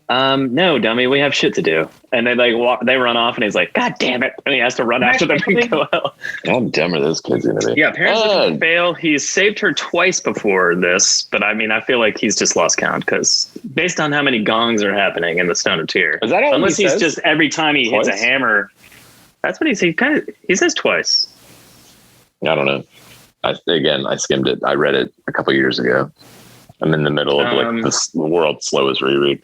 Speaker 5: no, dummy, we have shit to do. And they they run off, and he's like, God damn it. And he has to run after them and go out.
Speaker 1: How dumb are those kids going to be?
Speaker 5: Yeah, parents didn't fail. He's saved her twice before this, but I mean, I feel like he's just lost count because based on how many gongs are happening in the Stone of Tyr,
Speaker 1: is that all
Speaker 5: unless
Speaker 1: he's
Speaker 5: just every time he hits a hammer. That's what he says twice.
Speaker 1: I don't know. I skimmed it. I read it a couple years ago. I'm in the middle of the world's slowest reread.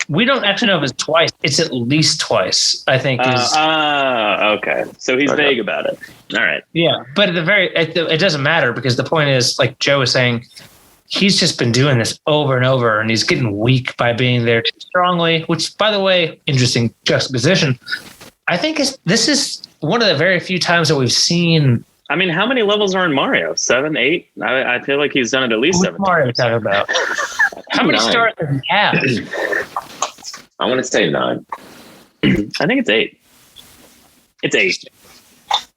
Speaker 2: We don't actually know if it's twice. It's at least twice, I think.
Speaker 5: Okay. So he's vague about it. All right.
Speaker 2: Yeah. But it doesn't matter because the point is, like Joe was saying, he's just been doing this over and over and he's getting weak by being there too strongly, which, by the way, interesting juxtaposition. I think this is one of the very few times that we've seen.
Speaker 5: I mean, how many levels are in Mario? 7, 8? I feel like he's done it at least 7.
Speaker 2: Mario talking about? How many stars does he have?
Speaker 1: I want to say 9.
Speaker 5: I think it's 8. It's 8.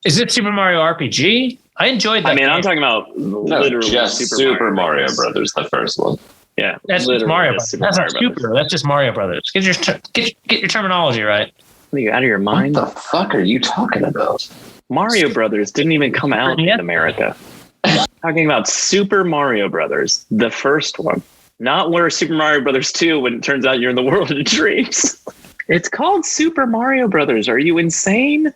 Speaker 2: Is it Super Mario RPG? I enjoyed that.
Speaker 5: I mean, I'm talking about literally
Speaker 1: just Super Mario Brothers, the first one.
Speaker 5: Yeah,
Speaker 2: that's just Mario Brothers. That's not Super. That's just Mario Brothers. Get your terminology right.
Speaker 5: Are you out of your mind?
Speaker 1: What the fuck are you talking about?
Speaker 5: Mario Brothers didn't even come out in America. Talking about Super Mario Brothers, the first one. Not where Super Mario Brothers 2 when it turns out you're in the world of dreams. It's called Super Mario Brothers. Are you insane?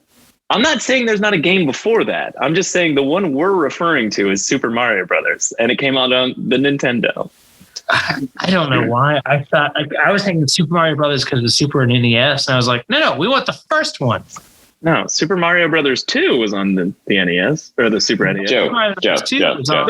Speaker 5: I'm not saying there's not a game before that. I'm just saying the one we're referring to is Super Mario Brothers, and it came out on the Nintendo.
Speaker 2: I don't know why. I thought I was thinking Super Mario Brothers because of the Super and NES, and I was like, no, we want the first one.
Speaker 5: No, Super Mario Brothers 2 was on the NES or the Super NES.
Speaker 1: Joe.
Speaker 5: No,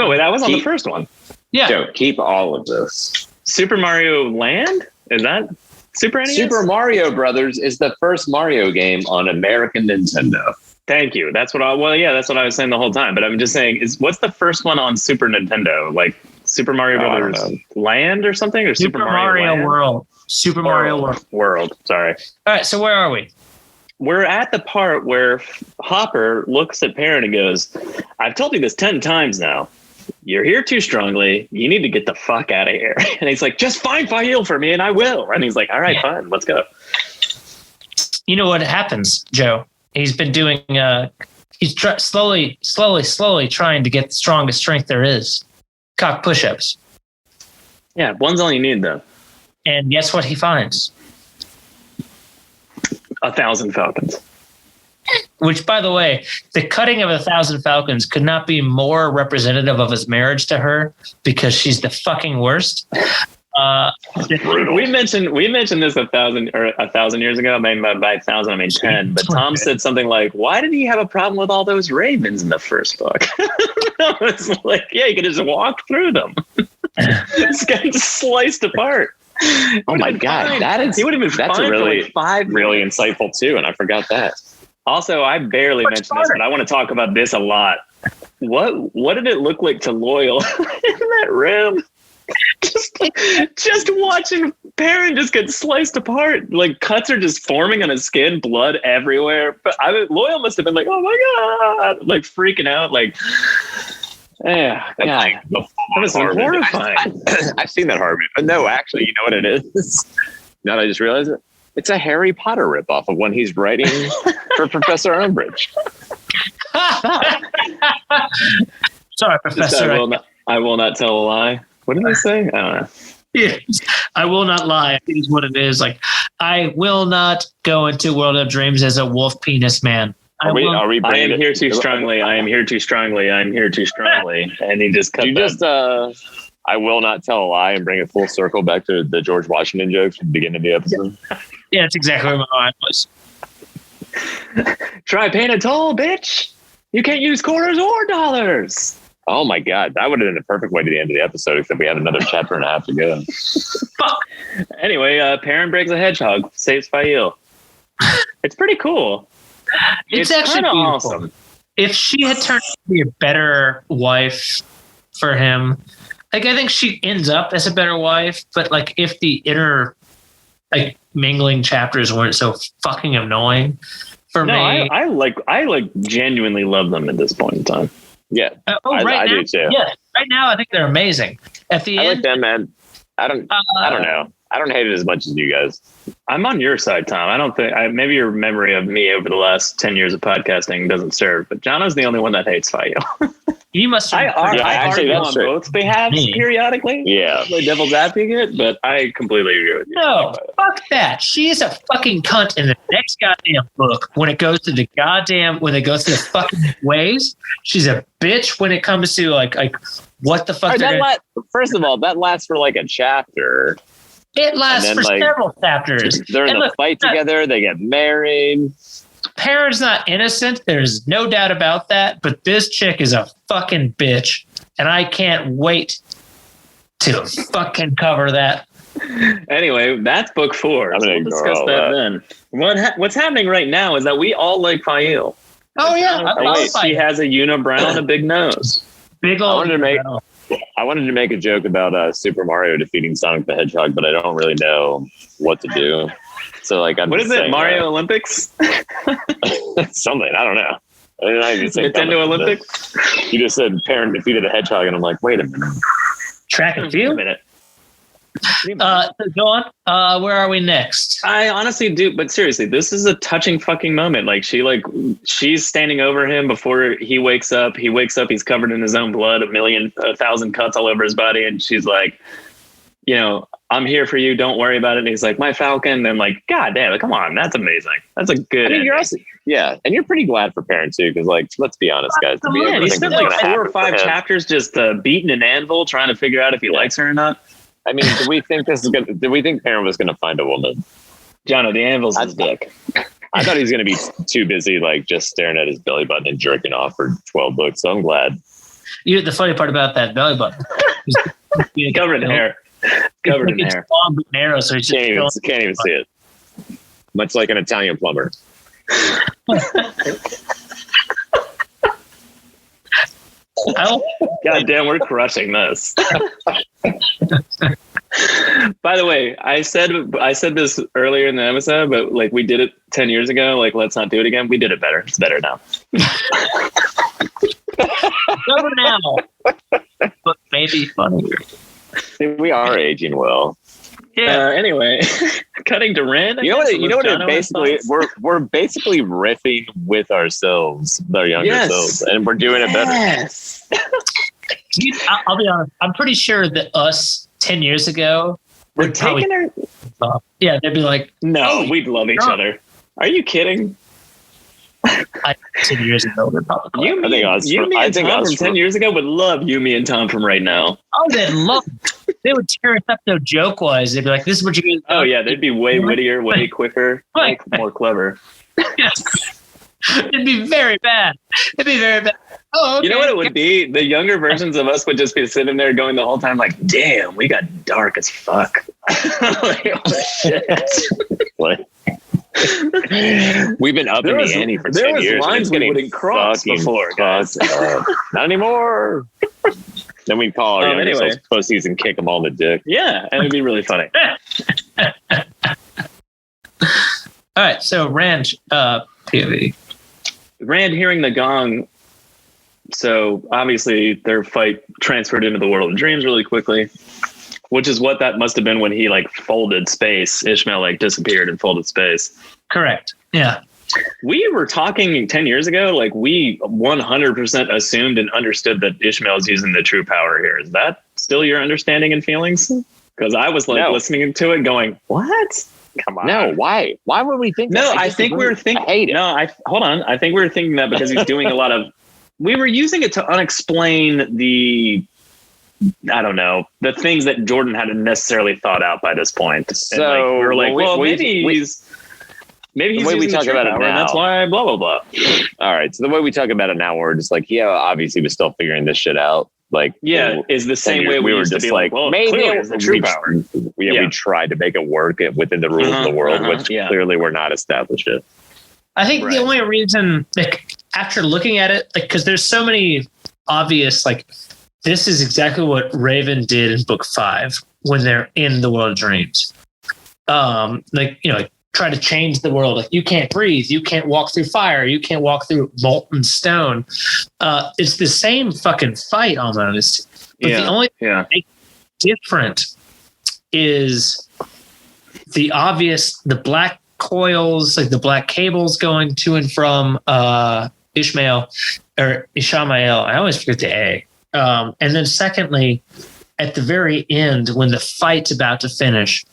Speaker 5: wait, that was on the first one.
Speaker 2: Yeah.
Speaker 1: Joe, keep all of this.
Speaker 5: Super Mario Land? Is that Super NES?
Speaker 1: Super Mario Brothers is the first Mario game on American Nintendo.
Speaker 5: Thank you. That's what I was saying the whole time. But I'm just saying, what's the first one on Super Nintendo? Like Super Mario Brothers Land or something? Or Super Mario Land?
Speaker 2: World. Super Mario
Speaker 5: World. Sorry.
Speaker 2: All right. So where are we?
Speaker 5: We're at the part where Hopper looks at Parrot and goes, I've told you this 10 times now. You're here too strongly. You need to get the fuck out of here. And he's like, just find Fail for me and I will. And he's like, all right, fine, let's go.
Speaker 2: You know what happens, Joe? He's been doing, he's slowly trying to get the strongest strength there is. Cock push-ups.
Speaker 5: Yeah, one's all you need though.
Speaker 2: And guess what he finds?
Speaker 5: 1,000 falcons.
Speaker 2: Which, by the way, the cutting of 1,000 falcons could not be more representative of his marriage to her because she's the fucking worst.
Speaker 5: We mentioned this 1,000 years ago. I mean, by 1,000, I mean 10. But Tom said something like, "Why did he have a problem with all those ravens in the first book?" I was like, "Yeah, you could just walk through them. It's getting sliced apart."
Speaker 1: Oh my god, that's a really insightful too, and I forgot that.
Speaker 5: Also, I barely mentioned this, but I want to talk about this a lot. What did it look like to Loyal in that room? Just watching Perrin just get sliced apart. Like cuts are just forming on his skin, blood everywhere. But Loyal must have been like, oh my God, like freaking out. Like, yeah, God, that was horrifying.
Speaker 1: I've seen that horror movie. But no, actually, you know what it is? Now that I just realized it. It's a Harry Potter ripoff of when he's writing for Professor Umbridge.
Speaker 2: Sorry, Professor.
Speaker 5: I will not tell a lie. What did I say? I don't know.
Speaker 2: Yes, I will not lie. I think it's what it is. Like, I will not go into World of Dreams as a wolf penis man.
Speaker 1: Are we
Speaker 5: I am here too strongly. I am here too strongly. I am here too strongly. And he just cut
Speaker 1: I will not tell a lie and bring it full circle back to the George Washington jokes from the beginning of the episode.
Speaker 2: Yeah, that's exactly where my mind was.
Speaker 5: Try paying a toll, bitch. You can't use quarters or dollars.
Speaker 1: Oh my God, that would have been the perfect way to the end of the episode, except we had another chapter and a half to go.
Speaker 5: Anyway, Perrin breaks a hedgehog, saves Fael. It's pretty cool.
Speaker 2: It's actually awesome. If she had turned out to be a better wife for him, like I think she ends up as a better wife, but like if the inner like mingling chapters weren't so fucking annoying for me.
Speaker 5: I genuinely love them at this point in time.
Speaker 1: Yeah. I do too.
Speaker 2: Yeah. Right now I think they're amazing. At the end,
Speaker 1: I like them, man. I don't know. I don't hate it as much as you guys.
Speaker 5: I'm on your side, Tom. I don't think maybe your memory of me over the last 10 years of podcasting doesn't serve, but Jono's the only one that hates Fael.
Speaker 2: You must.
Speaker 5: I argue on both behalves periodically.
Speaker 1: Yeah,
Speaker 5: play devil's advocate, but I completely agree with you.
Speaker 2: No, fuck that. She is a fucking cunt in the next goddamn book. When it goes to the fucking ways, she's a bitch. When it comes to like what the fuck?
Speaker 1: First of all, that lasts for like a chapter.
Speaker 2: It lasts for several chapters.
Speaker 1: They're in a fight together. They get married.
Speaker 2: Perrin's not innocent. There's no doubt about that. But this chick is a fucking bitch. And I can't wait to fucking cover that.
Speaker 5: Anyway, that's book 4. So we'll discuss that then. What's happening right now is that we all like Fael.
Speaker 2: Oh, yeah.
Speaker 5: She has a unibrow and a big nose.
Speaker 2: Big old
Speaker 1: I wanted to make a joke about Super Mario defeating Sonic the Hedgehog, but I don't really know what to do. So, like,
Speaker 5: what is it? Mario Olympics?
Speaker 1: Something. I don't know.
Speaker 5: Nintendo Olympics?
Speaker 1: You just said Perrin defeated the hedgehog, and I'm like, wait a minute.
Speaker 2: Track and field? Go on. Where are we next?
Speaker 5: I honestly do, but seriously, this is a touching fucking moment. Like she's standing over him before he wakes up. He wakes up, he's covered in his own blood, 1,000 cuts all over his body, and she's like, you know, I'm here for you. Don't worry about it. And he's like, my falcon. And like, God damn it, come on, that's amazing. That's a good.
Speaker 1: I mean, you're also, and you're pretty glad for Perrin too, because like, let's be honest, guys.
Speaker 5: He spent like 4 or 5 chapters just beating an anvil, trying to figure out if he likes her or not.
Speaker 1: I mean, do we think Perrin was going to find a woman?
Speaker 5: Jono, the anvil's his dick.
Speaker 1: I thought he was going to be too busy, like just staring at his belly button and jerking off for 12 books. So I'm glad.
Speaker 2: The funny part about that belly button,
Speaker 5: covered in hair. Covered in hair.
Speaker 2: Long but narrow, so he
Speaker 1: can't even see it. Much like an Italian plumber.
Speaker 5: God damn, we're crushing this. By the way, I said this earlier in the episode, but like we did it 10 years ago. Like, let's not do it again. We did it better. It's better now.
Speaker 2: Better now, but maybe funnier.
Speaker 1: We are aging well.
Speaker 2: Yeah.
Speaker 5: Anyway, cutting to Ren.
Speaker 1: You know what? It basically, we're basically riffing with ourselves, our younger selves, and we're doing it better.
Speaker 5: Yes.
Speaker 2: I'll be honest. I'm pretty sure that us 10 years ago,
Speaker 5: we're taking her.
Speaker 2: Yeah, they'd be like,
Speaker 5: "No, we'd love each other." Are you kidding?
Speaker 2: 10 years ago, they're probably.
Speaker 5: You, me, and Tom from 10 years ago would love you, me, and Tom from right now.
Speaker 2: Oh, they'd love. They would tear us up though, joke-wise. They'd be like, "This is what you guys."
Speaker 5: Oh yeah, they'd be way wittier, way quicker,
Speaker 2: right.
Speaker 5: More clever.
Speaker 2: Yes. It'd be very bad. Oh, okay.
Speaker 5: You know what it would be? The younger versions of us would just be sitting there going the whole time like, damn, we got dark as fuck. Like, oh, shit.
Speaker 1: What? We've been upping the ante for 10 years.
Speaker 5: There was lines we wouldn't cross before, guys.
Speaker 1: Not anymore. Then we'd call our younger selves pussies and kick them all in the dick.
Speaker 5: Yeah, and it'd be really funny.
Speaker 2: All right, so Rand, POV.
Speaker 5: Rand hearing the gong. So obviously their fight transferred into the world of dreams really quickly, which is what that must have been when he like folded space. Ishmael like disappeared and folded space.
Speaker 2: Correct. Yeah.
Speaker 5: We were talking 10 years ago, like we 100% assumed and understood that Ishmael is using the true power here. Is that still your understanding and feelings? Because I was like listening to it going, what? Come on.
Speaker 1: No, why? Why would we think that?
Speaker 5: No, I think we were thinking. Hold on. I think we were thinking that because he's doing a lot of. We were using it to unexplain the. I don't know, the things that Jordan hadn't necessarily thought out by this point.
Speaker 1: So
Speaker 5: and we were like, maybe he's
Speaker 1: the way we talk about it now,
Speaker 5: and that's why blah blah blah.
Speaker 1: All right, so the way we talk about it now, we're just like, obviously we're still figuring this shit out. Like,
Speaker 5: is the same way
Speaker 1: we were just like, well, maybe
Speaker 5: it's the true power.
Speaker 1: We tried to make it work within the rules of the world, which clearly were not established yet.
Speaker 2: I think the only reason, like, after looking at it, like, because there's so many obvious, like, this is exactly what Raven did in book 5 when they're in the world of dreams. Like, try to change the world. Like, you can't breathe. You can't walk through fire. You can't walk through molten stone. It's the same fucking fight almost. But the only thing different is the obvious, the black coils, like the black cables going to and from Ishmael or Ishmael. I always forget the A. And then secondly, at the very end, when the fight's about to finish,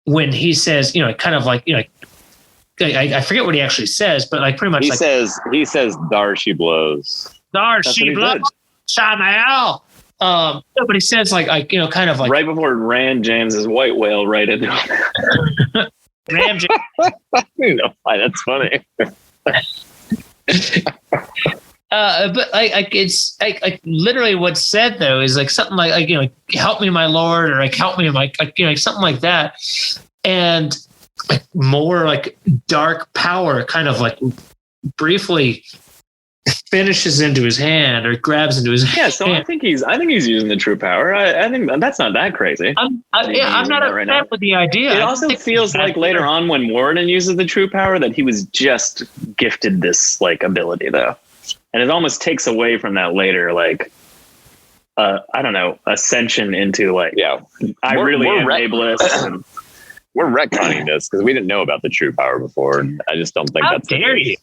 Speaker 2: when he says, kind of like, I forget what he actually says, but like pretty much
Speaker 1: he says, "Dar she blows."
Speaker 2: Dar she blows. Shamael. No, but he says like, kind of like
Speaker 5: right before Rand jams his white whale right into him.
Speaker 2: Ram jam.
Speaker 1: I don't know why that's funny.
Speaker 2: But like it's like literally what's said though is like something like help me my lord, or like help me my something like that, and like more like dark power kind of like briefly finishes into his hand or grabs into his hand.
Speaker 5: Yeah, so I think he's using the true power. I think that's not that crazy.
Speaker 2: I'm not upset with the idea.
Speaker 5: It also feels like later on when Warden uses the true power that he was just gifted this like ability though. And it almost takes away from that later, like, I don't know, ascension into like, I really am ableist.
Speaker 1: We're retconning this because we didn't know about the true power before. I just don't think that's
Speaker 2: dare you.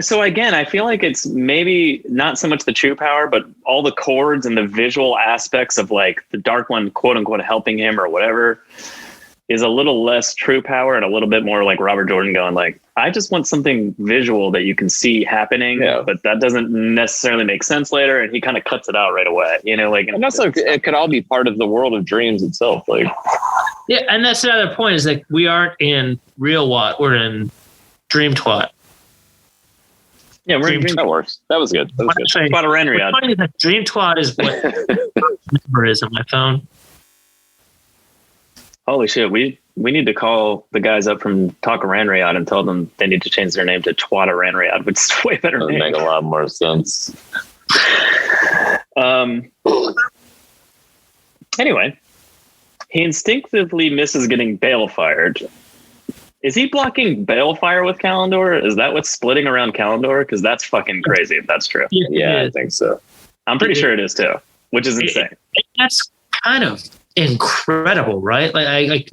Speaker 5: So again, I feel like it's maybe not so much the true power, but all the chords and the visual aspects of like the Dark One, quote unquote, helping him or whatever, is a little less true power and a little bit more like Robert Jordan going like, I just want something visual that you can see happening, but that doesn't necessarily make sense later. And he kind of cuts it out right away, like,
Speaker 1: and also it could all be part of the world of dreams itself. Like,
Speaker 2: yeah. And that's another point is like, we aren't in real Watt. We're in Dream Twat.
Speaker 5: Yeah, we're in Dream.
Speaker 1: That works. That was good. That was good.
Speaker 2: Dream Twat is what number is on my phone.
Speaker 5: Holy shit, we need to call the guys up from Talk Ranriad and tell them they need to change their name to Twata Ranriad, which is a way better name.
Speaker 1: Make a lot more sense.
Speaker 5: Anyway, he instinctively misses getting Balefired. Is he blocking Balefire with Kalendor? Is that what's splitting around Kalendor? Because that's fucking crazy if that's true.
Speaker 1: Yeah, I think so.
Speaker 5: I'm pretty sure it is too, which is insane.
Speaker 2: That's kind of incredible, right? Like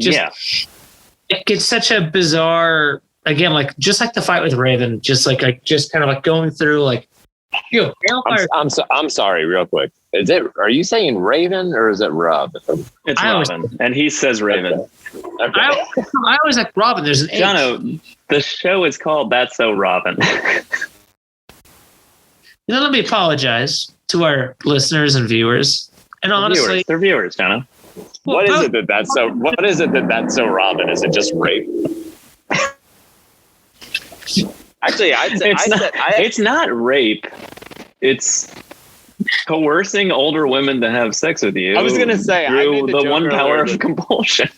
Speaker 2: it's such a bizarre, again, like just like the fight with Raven, just kind of like going through like,
Speaker 1: I'm sorry, real quick. Are you saying Raven or is it Rob?
Speaker 5: It's Robin, and he says Raven.
Speaker 1: Okay.
Speaker 2: I always like Robin. There's an H.
Speaker 5: Jono, the show is called That's So Robin.
Speaker 2: Let me apologize to our listeners and viewers. And honestly,
Speaker 5: they're viewers, Jono.
Speaker 1: What is it that's so Robin? Is it just rape? Actually,
Speaker 5: it's not rape. It's coercing older women to have sex with you.
Speaker 1: I was going to say
Speaker 5: the one power of compulsion.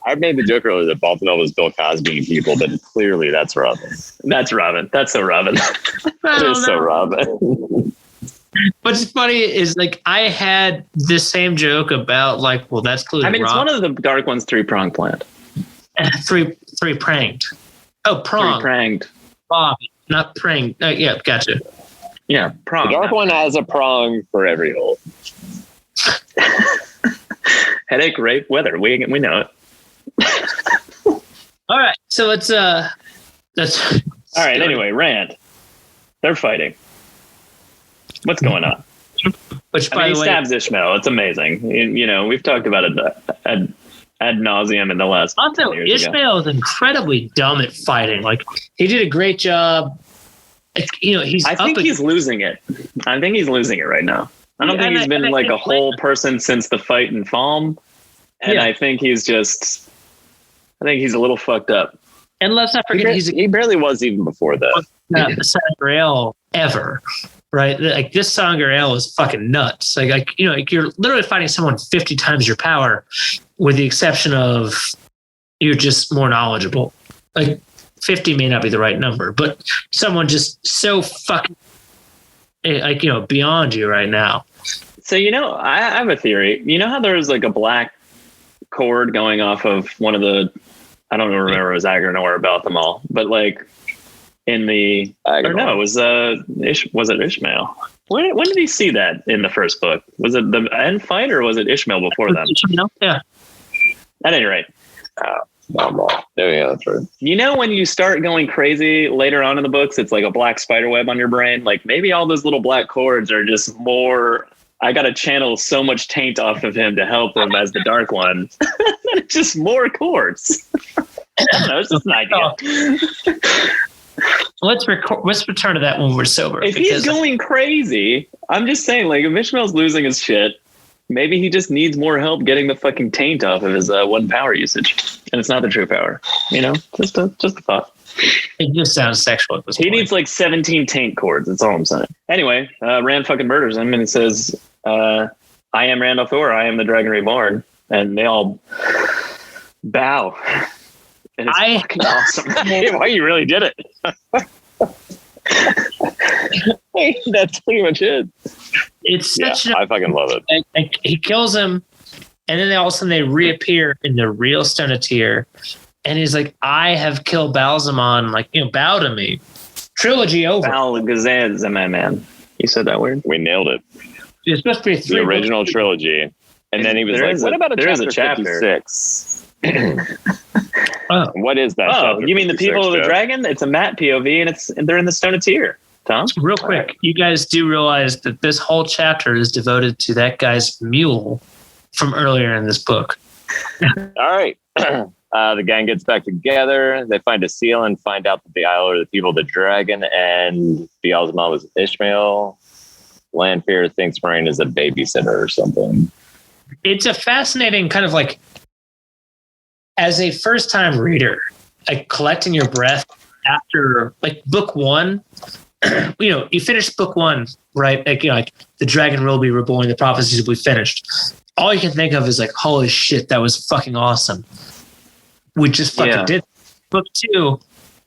Speaker 1: I made the joke earlier that Baltimore was Bill Cosby people, but clearly that's Robin.
Speaker 5: That's Robin. That's so Robin.
Speaker 1: It is so Robin.
Speaker 2: What's funny is like I had this same joke about like, well, that's clearly.
Speaker 5: I mean, it's
Speaker 2: Robin.
Speaker 5: one of the Dark One's three-pronged plan.
Speaker 2: Three pranged. Oh, pronged.
Speaker 5: Three-pranged.
Speaker 2: Bobby, not pranged. Yeah, gotcha.
Speaker 5: Yeah, prong.
Speaker 1: The Dark One has a prong for every hole.
Speaker 5: Headache, rape, weather. We know it.
Speaker 2: All right, so let's
Speaker 5: all right. Anyway, Rand. They're fighting. What's going on?
Speaker 2: Which, by
Speaker 5: he
Speaker 2: the way,
Speaker 5: stabs Ishmael. It's amazing. You know, we've talked about it ad nauseum in the last.
Speaker 2: also Ishmael is incredibly dumb at fighting. Like he did a great job. You know,
Speaker 5: I think he's losing it. I think he's losing it right now. I don't think he's been like a whole person since the fight in Falm. And I think he's a little fucked up.
Speaker 2: And let's not forget,
Speaker 1: he barely was even before that.
Speaker 2: Sangreal ever, right? Like this Sangreal is fucking nuts. Like you know, like you're literally fighting someone 50 times your power, with the exception of you're just more knowledgeable. Like 50 may not be the right number, but someone just so fucking like, you know, beyond you right now.
Speaker 5: So, you know, I have a theory. You know how there's like a black cord going off of one of the, I don't remember, it was Agron or about them all, but like in the, or no, it was it Ishmael? When did he see that in the first book? Was it the end fight or was it Ishmael before that?
Speaker 2: Yeah.
Speaker 5: At any rate.
Speaker 1: Yeah, that's right.
Speaker 5: You know, when you start going crazy later on in the books, it's like a black spider web on your brain. Like maybe all those little black cords are just more. I got to channel so much taint off of him to help him as the Dark One. It's just more cords. I don't know. It's just an idea.
Speaker 2: Let's return to that when we're sober.
Speaker 5: If he's going crazy, I'm just saying, like, if Ishmael's losing his shit, maybe he just needs more help getting the fucking taint off of his one power usage. And it's not the true power. You know, just a thought.
Speaker 2: It just sounds sexual at this point.
Speaker 5: He needs like 17 taint cords. That's all I'm saying. Anyway, Rand fucking murders him and he says, I am Rand al'Thor. I am the Dragon Reborn. And they all bow. And it's fucking awesome.
Speaker 1: Why you really did it. That's pretty much it.
Speaker 2: It's such
Speaker 1: I fucking love it.
Speaker 2: Like he kills him, and then all of a sudden they reappear in the real Stone of Tyr, and he's like, "I have killed Balsamon. Like, you know, bow to me." Trilogy over.
Speaker 5: Man. You said that word.
Speaker 1: We nailed it.
Speaker 2: It's supposed to be
Speaker 1: the original trilogy, and then he was like, "What about a chapter 56?"
Speaker 2: Oh.
Speaker 1: What is that?
Speaker 5: Oh, you mean the people of the dragon? It's a Matt POV, and they're in the Stone of Tyr. Tom,
Speaker 2: real quick, you guys do realize that this whole chapter is devoted to that guy's mule from earlier in this book.
Speaker 1: All right. The gang gets back together. They find a seal and find out that the Isle are the people of the dragon, and Beelzebub was Ishmael. Lanfear thinks Moraine is a babysitter or something.
Speaker 2: It's a fascinating kind of like, as a first-time reader, like collecting your breath after like book one. You know, you finish book one, right? Like, you know, like the dragon will be reborn, the prophecies will be finished. All you can think of is like, holy shit, that was fucking awesome. We just fucking did. Book two,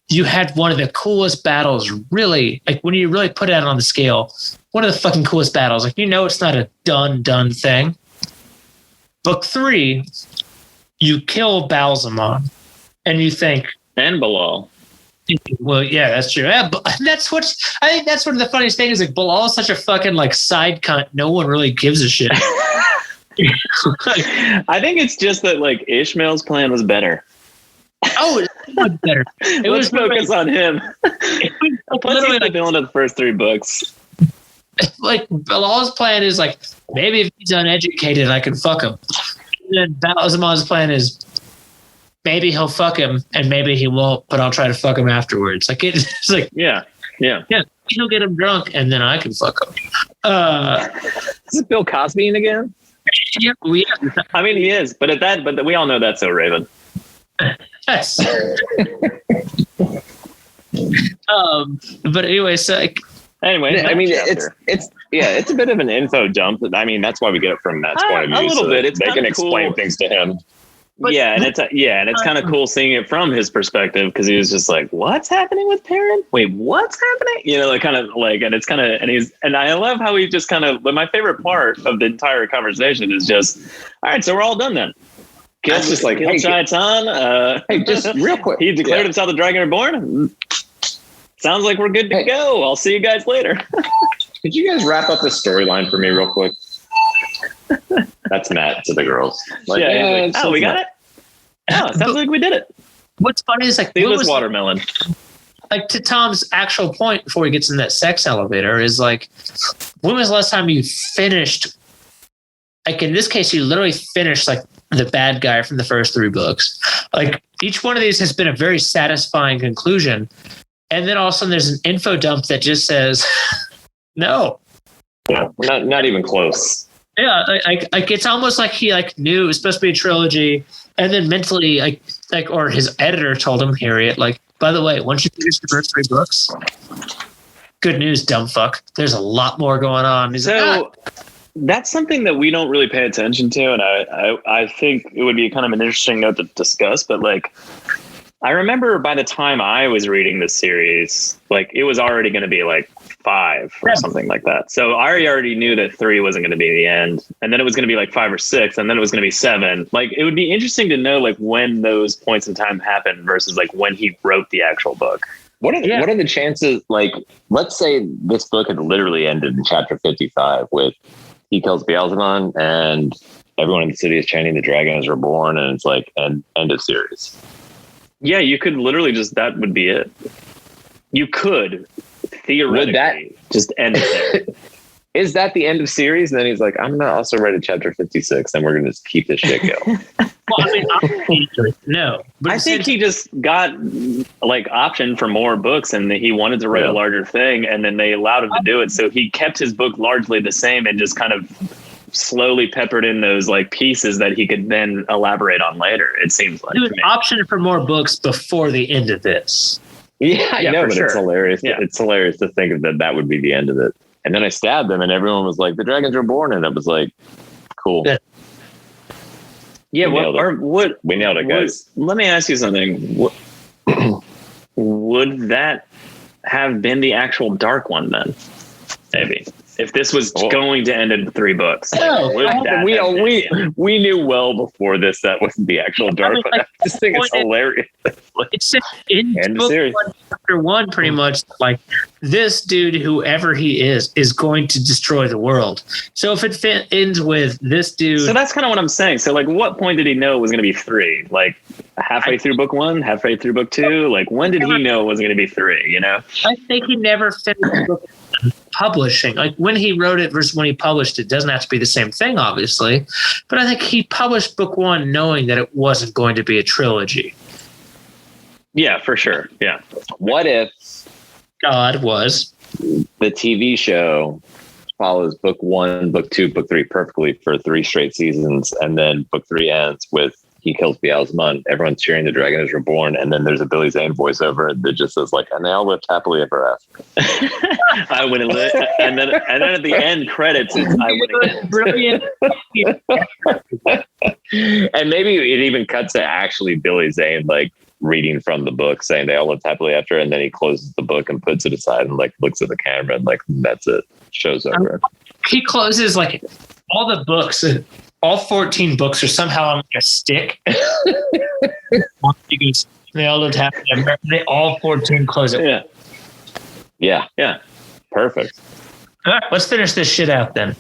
Speaker 2: you had one of the coolest battles, really, like when you really put it out on the scale, one of the fucking coolest battles. Like, you know, it's not a done thing. Book three, you kill Balsamon and you think,
Speaker 5: and Bilal.
Speaker 2: Well, yeah, that's true. Yeah, but that's what I think. That's one of the funniest things. Like Bilal is such a fucking like side cunt. No one really gives a shit.
Speaker 5: I think it's just that like Ishmael's plan was better.
Speaker 2: Oh, it was better.
Speaker 5: Let's focus on him. Let's get the villain of the first three books.
Speaker 2: Like Bilal's plan is like, maybe if he's uneducated, I can fuck him. And then Balsamon's plan is, maybe he'll fuck him and maybe he won't, but I'll try to fuck him afterwards. Like it's like, yeah. He'll get him drunk and then I can fuck him.
Speaker 1: Is it Bill Cosby again?
Speaker 2: Yeah,
Speaker 5: I mean, he is, but we all know that's so Raven.
Speaker 2: Yes. But anyway, so like,
Speaker 5: anyway,
Speaker 1: I mean, it's a bit of an info dump. I mean, that's why we get it from Matt's point of view.
Speaker 5: A little bit. It's
Speaker 1: they can
Speaker 5: cool.
Speaker 1: explain things to him.
Speaker 5: Yeah, and it's kind of cool seeing it from his perspective, because he was just like, "What's happening with Perrin? Wait, what's happening?" You know, like kind of like, and it's kind of, and I love how he just kind of. But my favorite part of the entire conversation is just, all right, so we're all done then.
Speaker 1: That's just like, hey,
Speaker 5: hey,
Speaker 1: just real quick.
Speaker 5: He declared himself the Dragon Reborn. Sounds like we're good to go. I'll see you guys later.
Speaker 1: Could you guys wrap up this storyline for me real quick? That's Matt to the girls. Like,
Speaker 5: like, oh, we got it? Oh, it sounds like we did it.
Speaker 2: What's funny is like,
Speaker 5: this watermelon.
Speaker 2: Like, to Tom's actual point before he gets in that sex elevator is like, when was the last time you finished? Like, in this case, you literally finished like the bad guy from the first 3 books. Like, each one of these has been a very satisfying conclusion. And then all of a sudden there's an info dump that just says, no.
Speaker 1: Yeah, not even close.
Speaker 2: Yeah, like it's almost like he like knew it was supposed to be a trilogy, and then mentally like or his editor told him, Harriet, like, by the way, once you finish the first 3 books, good news, dumb fuck. There's a lot more going on. He's like,
Speaker 5: that's something that we don't really pay attention to, and I think it would be kind of an interesting note to discuss. But like, I remember by the time I was reading this series, like it was already going to be like 5 or something like that. So I already knew that 3 wasn't going to be the end, and then it was going to be like 5 or 6, and then it was going to be 7. Like, it would be interesting to know like when those points in time happened versus like when he wrote the actual book.
Speaker 1: What are the chances? Like, let's say this book had literally ended in chapter 55 with he kills Beelzebub and everyone in the city is chanting the dragon is reborn, and it's like an end of series.
Speaker 5: Yeah, you could literally just, that would be it. You could theoretically just end it there.
Speaker 1: Is that the end of series? And then he's like, I'm not also read chapter 56, and we're going to just keep this shit going.
Speaker 2: Well, I mean, no. But
Speaker 5: I think he just got like option for more books, and he wanted to write a larger thing, and then they allowed him to do it. So he kept his book largely the same and just kind of slowly peppered in those like pieces that he could then elaborate on later. It seems like
Speaker 2: he was option for more books before the end of this.
Speaker 1: Yeah, I know, but
Speaker 5: sure.
Speaker 1: It's hilarious.
Speaker 5: Yeah.
Speaker 1: It's hilarious to think that would be the end of it. And then I stabbed them, and everyone was like, "The dragons were born," and it was like, "Cool."
Speaker 5: Yeah,
Speaker 1: we nailed it, guys.
Speaker 5: Let me ask you something. Would that have been the actual dark one then? Maybe. If this was going to end in 3 books.
Speaker 1: We knew well before this that wasn't the actual dark one. I just think it's hilarious.
Speaker 2: It's in book 1, chapter 1, pretty much like this dude, whoever he is going to destroy the world. So if it ends with this dude.
Speaker 5: So that's kind of what I'm saying. So like, what point did he know it was going to be 3? Like halfway through book 1, halfway through book 2? Like, when did he know it was going to be 3? You know?
Speaker 2: I think he never finished book publishing. Like, when he wrote it versus when he published it doesn't have to be the same thing, obviously. But I think he published book 1 knowing that it wasn't going to be a trilogy.
Speaker 5: Yeah, for sure. Yeah.
Speaker 1: What if
Speaker 2: God was
Speaker 1: the TV show follows book 1, book 2, book 3 perfectly for 3 straight seasons, and then book 3 ends with he kills Beelzebub, everyone's cheering the dragon is reborn, and then there's a Billy Zane voiceover that just says like, and they all lived happily ever after.
Speaker 5: I would have lived, and then at the end credits, it's I would have
Speaker 2: brilliant.
Speaker 1: And maybe it even cuts to actually Billy Zane like reading from the book saying they all lived happily after, and then he closes the book and puts it aside and like looks at the camera and like, that's it, show's over.
Speaker 2: He closes like all the books. All 14 books are somehow on like a stick. They all lived happily ever after. They all 14 close it.
Speaker 1: Yeah. Perfect.
Speaker 2: All right, let's finish this shit out then.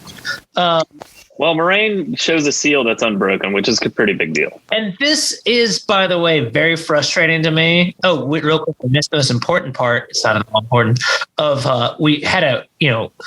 Speaker 5: Well, Moraine shows a seal that's unbroken, which is a pretty big deal.
Speaker 2: And this is, by the way, very frustrating to me. Oh, real quick, we missed the most important part. It's not at all important. We had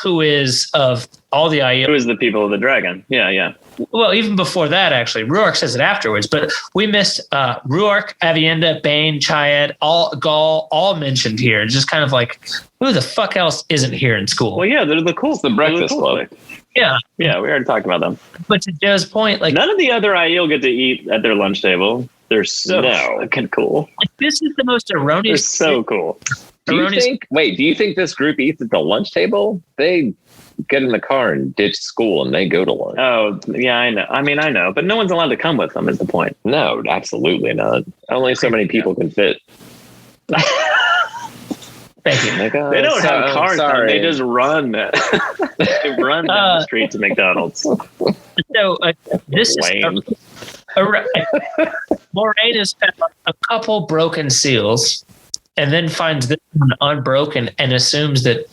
Speaker 2: who is of all the Aiel.
Speaker 5: Who is the people of the dragon? Yeah.
Speaker 2: Well, even before that, actually, Ruark says it afterwards. But we missed Ruark, Avienda, Bane, Chayed, Gaul, all mentioned here. Just kind of like, who the fuck else isn't here in school?
Speaker 5: Well, yeah, they're the cool.
Speaker 1: It's the Breakfast Club.
Speaker 2: Yeah,
Speaker 5: we already talked about them.
Speaker 2: But to Joe's point, like,
Speaker 5: none of the other Aiel get to eat at their lunch table. They're so fucking cool.
Speaker 2: This is the most erroneous.
Speaker 5: They're so cool.
Speaker 1: Do you think this group eats at the lunch table? They get in the car and ditch school and they go to lunch.
Speaker 5: Oh, yeah, I know. I mean, I know, but no one's allowed to come with them is the point.
Speaker 1: No, absolutely not. Only so many people can fit.
Speaker 2: Thank you.
Speaker 1: Like,
Speaker 5: They don't have cars. They just run. They run down the street to McDonald's.
Speaker 2: So this
Speaker 1: Lame.
Speaker 2: Moraine has found a couple broken seals, and then finds this one unbroken and assumes that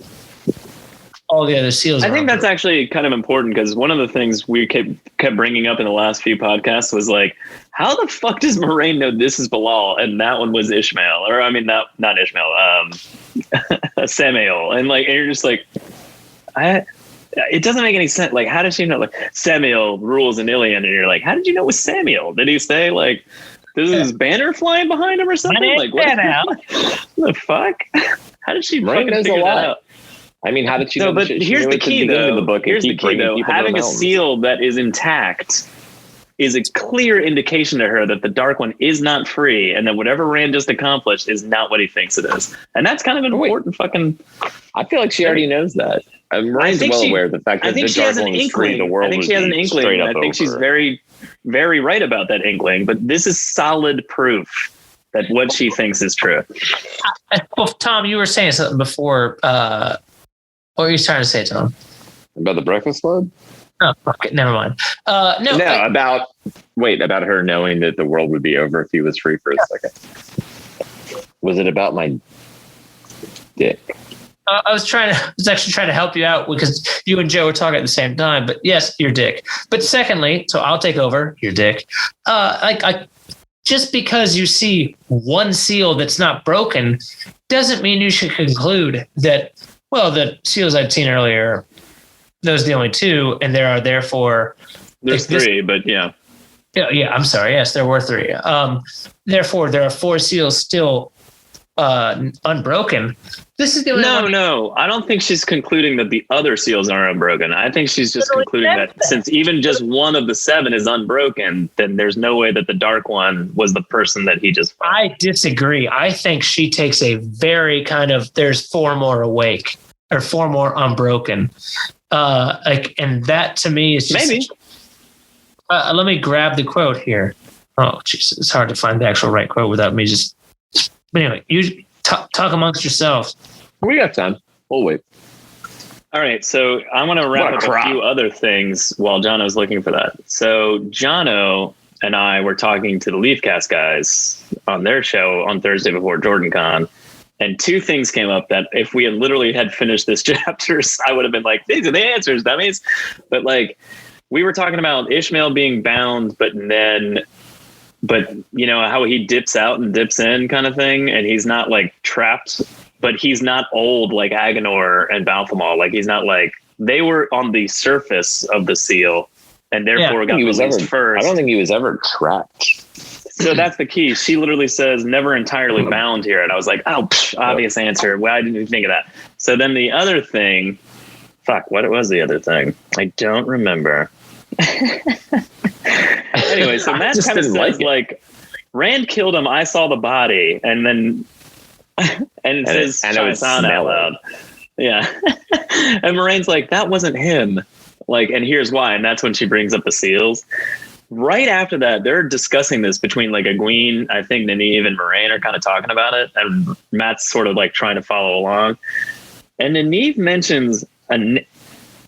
Speaker 2: all the other seals.
Speaker 5: I think that's actually kind of important because one of the things we kept bringing up in the last few podcasts was like, how the fuck does Moraine know this is Bilal and that one was Ishmael? Or I mean, not Ishmael, Samuel. And you're just like, it doesn't make any sense. Like, how did she know? Like, Samuel rules in Ilion, and you're like, how did you know it was Samuel? Did he say like, this is his banner flying behind him or something? Like, what the fuck? How did she fucking figure that out?
Speaker 1: I mean, how did she?
Speaker 5: No, but here's the key, though. Here's the key, though. Having a seal that is intact is a clear indication to her that the Dark One is not free, and that whatever Rand just accomplished is not what he thinks it is. And that's kind of an important fucking.
Speaker 1: I feel like she already knows that. Rand's well aware of the fact that the Dark One is free. The world.
Speaker 5: I think she has an inkling. I think she's very, very right about that inkling. But this is solid proof that what she thinks is true.
Speaker 2: Well, Tom, you were saying something before. What were you trying to say, Tom?
Speaker 1: About the Breakfast Club?
Speaker 2: Oh, okay, never mind.
Speaker 1: About her knowing that the world would be over if he was free for a second. Was it about my dick?
Speaker 2: I was actually trying to help you out because you and Joe were talking at the same time. But yes, your dick. But secondly, so I'll take over your dick. Just because you see one seal that's not broken doesn't mean you should conclude that. Well, the seals I'd seen earlier, those are the only two, and there are therefore...
Speaker 5: There's three, but yeah.
Speaker 2: Yeah, I'm sorry. Yes, there were three. Therefore, there are 4 seals still unbroken. This is the only one.
Speaker 5: No. I don't think she's concluding that the other seals are unbroken. I think she's just concluding that since even just one of the 7 is unbroken, then there's no way that the Dark One was the person that he just found.
Speaker 2: I disagree. I think she takes a very kind of, there's 4 more awake or 4 more unbroken. And that to me is just...
Speaker 5: Maybe.
Speaker 2: Let me grab the quote here. Oh, jeez, it's hard to find the actual right quote without me just... But anyway, you talk amongst yourselves.
Speaker 1: We got time. We'll wait.
Speaker 5: All right, so I want to wrap up a few other things while Jono's looking for that. So Jono and I were talking to the Leafcast guys on their show on Thursday before JordanCon, and 2 things came up that if we had literally had finished this chapter, I would have been like, these are the answers, dummies. But we were talking about Ishmael being bound, but you know how he dips out and dips in kind of thing, and he's not trapped, but he's not old like Agenor and Balthamol. He's not they were on the surface of the seal, and therefore got released first.
Speaker 1: I don't think he was ever trapped.
Speaker 5: So that's the key. She literally says never entirely bound here, and I was like, obvious answer. Why didn't you think of that? So then the other thing, what was the other thing? I don't remember. Anyway, so Matt kind of says Rand killed him. I saw the body, and then and says sound out loud. Yeah, and Moraine's like, that wasn't him. And here's why. And that's when she brings up the seals. Right after that, they're discussing this between Egwene, I think Nynaeve and Moraine are kind of talking about it, and Matt's sort of trying to follow along. And Nynaeve mentions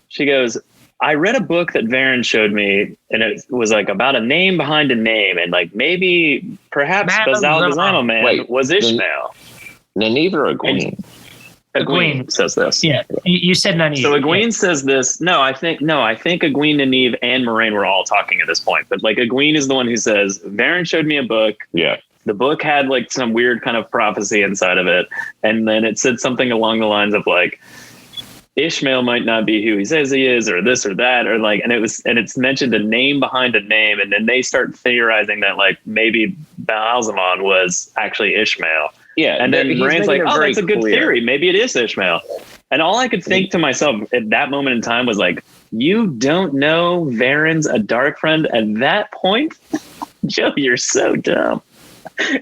Speaker 5: she goes, I read a book that Varen showed me, and it was about a name behind a name, and maybe perhaps Bazal Gazamo man was Ishmael.
Speaker 1: Nynaeve or Egwene?
Speaker 5: Egwene says this.
Speaker 2: Yeah, you said Nynaeve.
Speaker 5: So Egwene says this. I think Egwene, Nynaeve, and Moraine were all talking at this point. But Egwene is the one who says, Varen showed me a book.
Speaker 1: Yeah.
Speaker 5: The book had some weird kind of prophecy inside of it. And then it said something along the lines of Ishmael might not be who he says he is, or this or that, or and it's mentioned a name behind a name, and then they start theorizing that maybe Baalzamon was actually Ishmael. Yeah, and then Morane's that's a good theory. Maybe it is Ishmael. And all I could think to myself at that moment in time was you don't know Varen's a dark friend at that point? Joe, you're so dumb.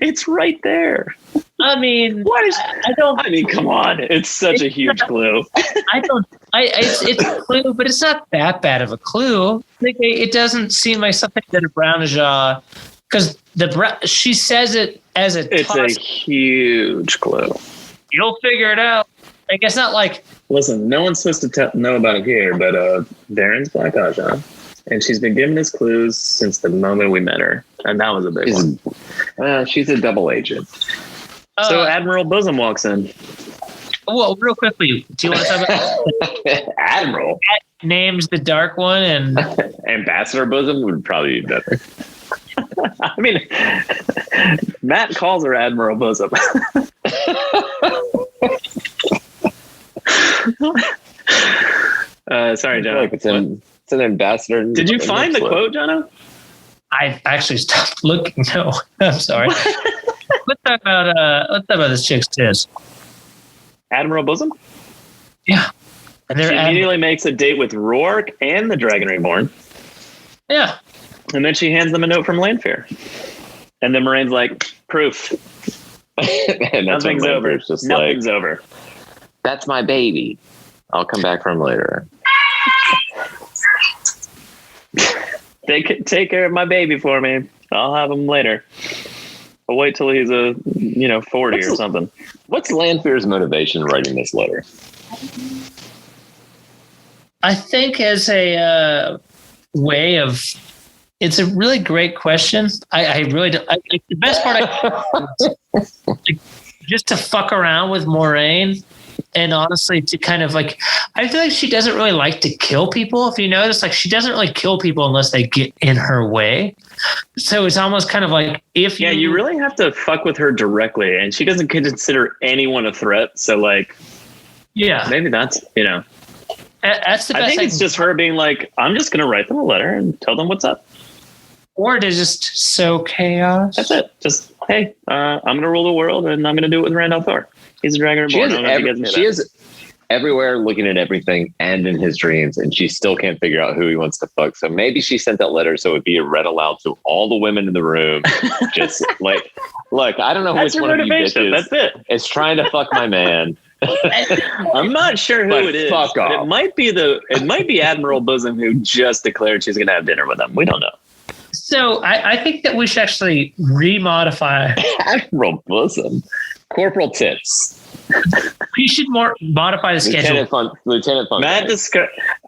Speaker 5: It's right there.
Speaker 2: I mean,
Speaker 5: I mean, come on. It's such a huge clue.
Speaker 2: It's a clue, but it's not that bad of a clue. Like, it doesn't seem like something that a Brownjaw, because she says it as
Speaker 5: it's a huge clue.
Speaker 2: You'll figure it out. Like, it's not like,
Speaker 5: listen, no one's supposed to know about it here, but Darren's Black Aja. And she's been giving us clues since the moment we met her. And that was a big one.
Speaker 1: She's a double agent.
Speaker 5: So Admiral Bosom walks in.
Speaker 2: Well, real quickly, do you want to talk about
Speaker 1: Admiral?
Speaker 2: Names the dark one and
Speaker 1: Ambassador Bosom would probably be better.
Speaker 5: I mean, Matt calls her Admiral Bosom. Sorry, Jono.
Speaker 1: It's an ambassador.
Speaker 5: Did you find the quote, Jono?
Speaker 2: I actually stopped looking. No, I'm sorry. Let's talk about this chick's tits.
Speaker 5: Admiral Bosom?
Speaker 2: Yeah. And
Speaker 5: she immediately makes a date with Rourke and the Dragon Reborn.
Speaker 2: Yeah.
Speaker 5: And then she hands them a note from Lanfear. And then Moraine's like, proof.
Speaker 1: And
Speaker 5: Nothing's over.
Speaker 1: Just
Speaker 5: Nothing's over.
Speaker 1: That's my baby. I'll come back for him later.
Speaker 5: Take care of my baby for me. I'll have him later. I'll wait till he's 40 or something.
Speaker 1: What's Lanfear's motivation writing this letter?
Speaker 2: I think as a way of, it's a really great question. I really do. The best part, just to fuck around with Moraine. And honestly, to kind of like, I feel like she doesn't really like to kill people. If you notice, like, she doesn't really kill people unless they get in her way. So it's almost kind of like
Speaker 5: you really have to fuck with her directly, and she doesn't consider anyone a threat. So like,
Speaker 2: yeah,
Speaker 5: maybe that's
Speaker 2: that's the best.
Speaker 5: I think it's just her being like, I'm just going to write them a letter and tell them what's up.
Speaker 2: Or to just sow chaos.
Speaker 5: That's it. Just, hey, I'm going to rule the world, and I'm going to do it with Randolph Thor. He's a Dragon Reborn.
Speaker 1: She is everywhere looking at everything and in his dreams, and she still can't figure out who he wants to fuck. So maybe she sent that letter so it'd be read aloud to all the women in the room. Just like, look, I don't know which one of you bitches.
Speaker 5: That's it.
Speaker 1: It's trying to fuck my man.
Speaker 5: I'm not sure who it is.
Speaker 1: Fuck off.
Speaker 5: It might be Admiral Bosom who just declared she's going to have dinner with him. We don't know.
Speaker 2: So I think that we should actually remodify
Speaker 1: Admiral Bosom. Corporal Tips.
Speaker 2: We should modify the schedule.
Speaker 1: Lieutenant Fun.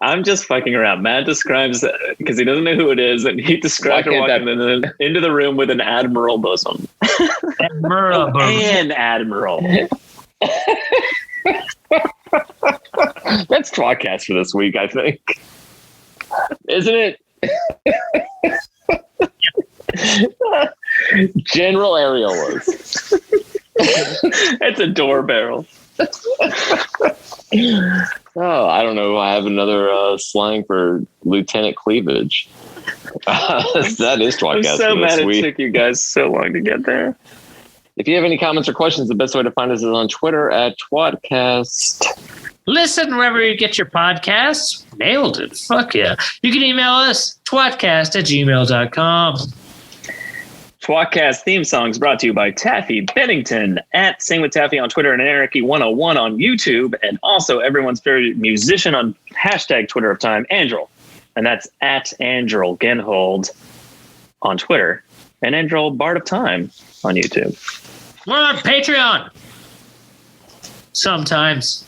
Speaker 5: I'm just fucking around. Matt describes, because he doesn't know who it is, and he describes her walking into the room with an Admiral Bosom.
Speaker 2: Admiral Bosom.
Speaker 5: An Admiral.
Speaker 1: That's tWoTcast for this week, I think. Isn't it? General Areolas.
Speaker 5: It's a door barrel.
Speaker 1: Oh, I don't know. I have another slang for Lieutenant Cleavage. That is tWoTcast.
Speaker 5: I'm so
Speaker 1: for
Speaker 5: mad
Speaker 1: this
Speaker 5: it
Speaker 1: week.
Speaker 5: took you guys so long to get there.
Speaker 1: If you have any comments or questions, the best way to find us is on Twitter at tWoTcast.
Speaker 2: Listen wherever you get your podcasts. Nailed it. Fuck yeah. You can email us, twotcast@gmail.com.
Speaker 5: tWoTcast theme songs brought to you by Taffy Bennington at Sing with Taffy on Twitter and Anarchy101 on YouTube, and also everyone's favorite musician on hashtag Twitter of Time, Androl. And that's at Androl Genhold on Twitter and Androl Bard of Time on YouTube.
Speaker 2: We're on Patreon. Sometimes.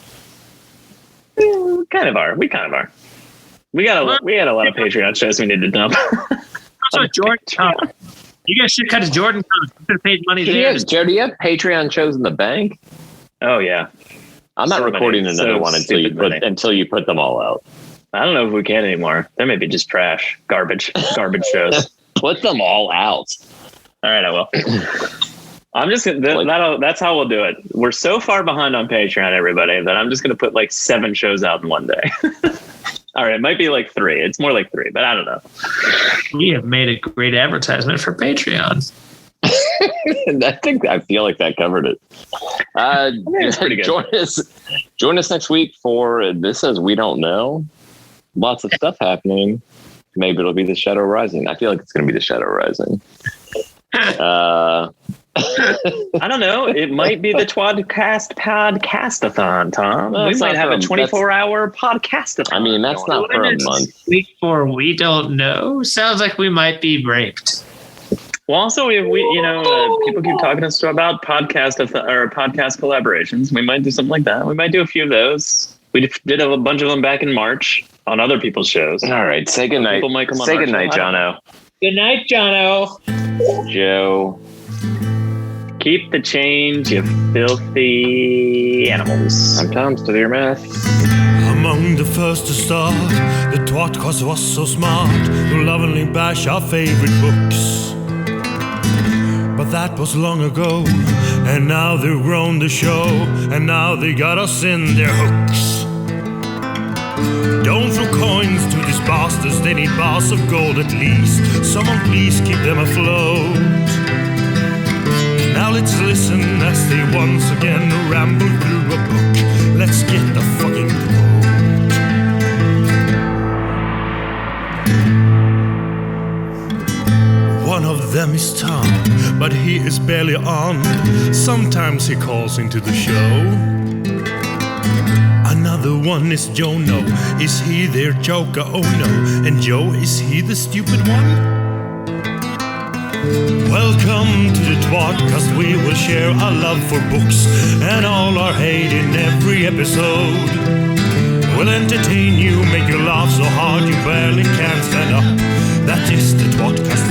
Speaker 5: We kind of are. We got a lot of Patreon shows we need to dump.
Speaker 2: Also, Jordan. You guys should cut a Jordan. Should have paid money there.
Speaker 1: Joe, do you have Patreon shows in the bank?
Speaker 5: Oh yeah.
Speaker 1: I'm not recording another one until you put them all out.
Speaker 5: I don't know if we can anymore. They may be just trash, garbage shows.
Speaker 1: Put them all out.
Speaker 5: All right, I will. I'm just that's how we'll do it. We're so far behind on Patreon, everybody, that I'm just gonna put like 7 shows out in one day. All right, it might be like 3. It's more like 3, but I don't know.
Speaker 2: We have made a great advertisement for Patreon.
Speaker 1: I feel like that covered it.
Speaker 5: It's pretty good.
Speaker 1: Join us next week for This Says We Don't Know. Lots of stuff happening. Maybe it'll be the Shadow Rising. I feel like it's going to be the Shadow Rising.
Speaker 5: I don't know. It might be the tWoTcast podcastathon, Tom.
Speaker 1: No,
Speaker 5: We
Speaker 1: it's
Speaker 5: might
Speaker 1: not
Speaker 5: have
Speaker 1: for
Speaker 5: a 24-hour podcastathon.
Speaker 1: I mean, that's not for a month.
Speaker 2: Week 4, we don't know. Sounds like we might be raped.
Speaker 5: Well, also, people keep talking to us about podcast collaborations. We might do something like that. We might do a few of those. We did a bunch of them back in March on other people's shows.
Speaker 1: All right, say goodnight.
Speaker 5: People might come on
Speaker 1: Say
Speaker 5: our
Speaker 1: goodnight,
Speaker 5: show.
Speaker 1: Jono.
Speaker 2: Good night, Jono.
Speaker 1: Joe.
Speaker 5: Keep the change, you filthy animals.
Speaker 1: I'm Tom, study your math.
Speaker 6: Among the first to start, the tWoTcast was so smart to lovingly bash our favorite books. But that was long ago, and now they've grown the show, and now they got us in their hooks. Don't throw coins to these bastards, they need bars of gold at least. Someone please keep them afloat. Now let's listen as they once again ramble through a book. Let's get the fucking quote. One of them is Tom, but he is barely on. Sometimes he calls into the show. Another one is Jono. Is he their joker? Oh no. And Joe, is he the stupid one? Welcome to the tWoTcast. We will share our love for books and all our hate in every episode. We'll entertain you, make you laugh so hard you barely can stand up. That is the tWoTcast